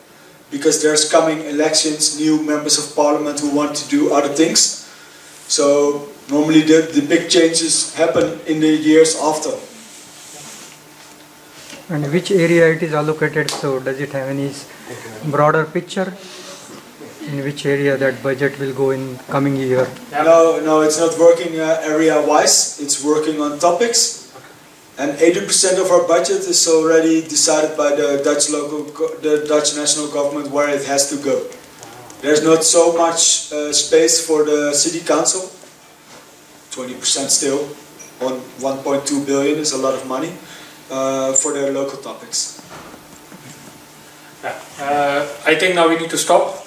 because there's coming elections, new members of parliament who want to do other things. So normally the big changes happen in the years after. And which area it is allocated, so does it have any broader picture? In which area that budget will go in coming year? No, it's not working area-wise, it's working on topics. And 80% of our budget is already decided by the Dutch national government where it has to go. There's not so much space for the city council. 20% still on 1.2 billion is a lot of money. for their local topics. I think now we need to stop.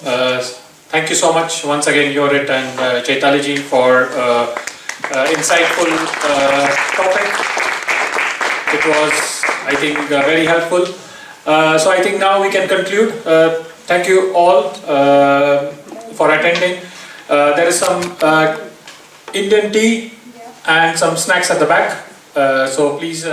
Thank you so much once again, Jorrit and Chaitali ji, for insightful topic. It was, I think, very helpful. So I think now we can conclude. Thank you all for attending. There is some Indian tea and some snacks at the back. So please.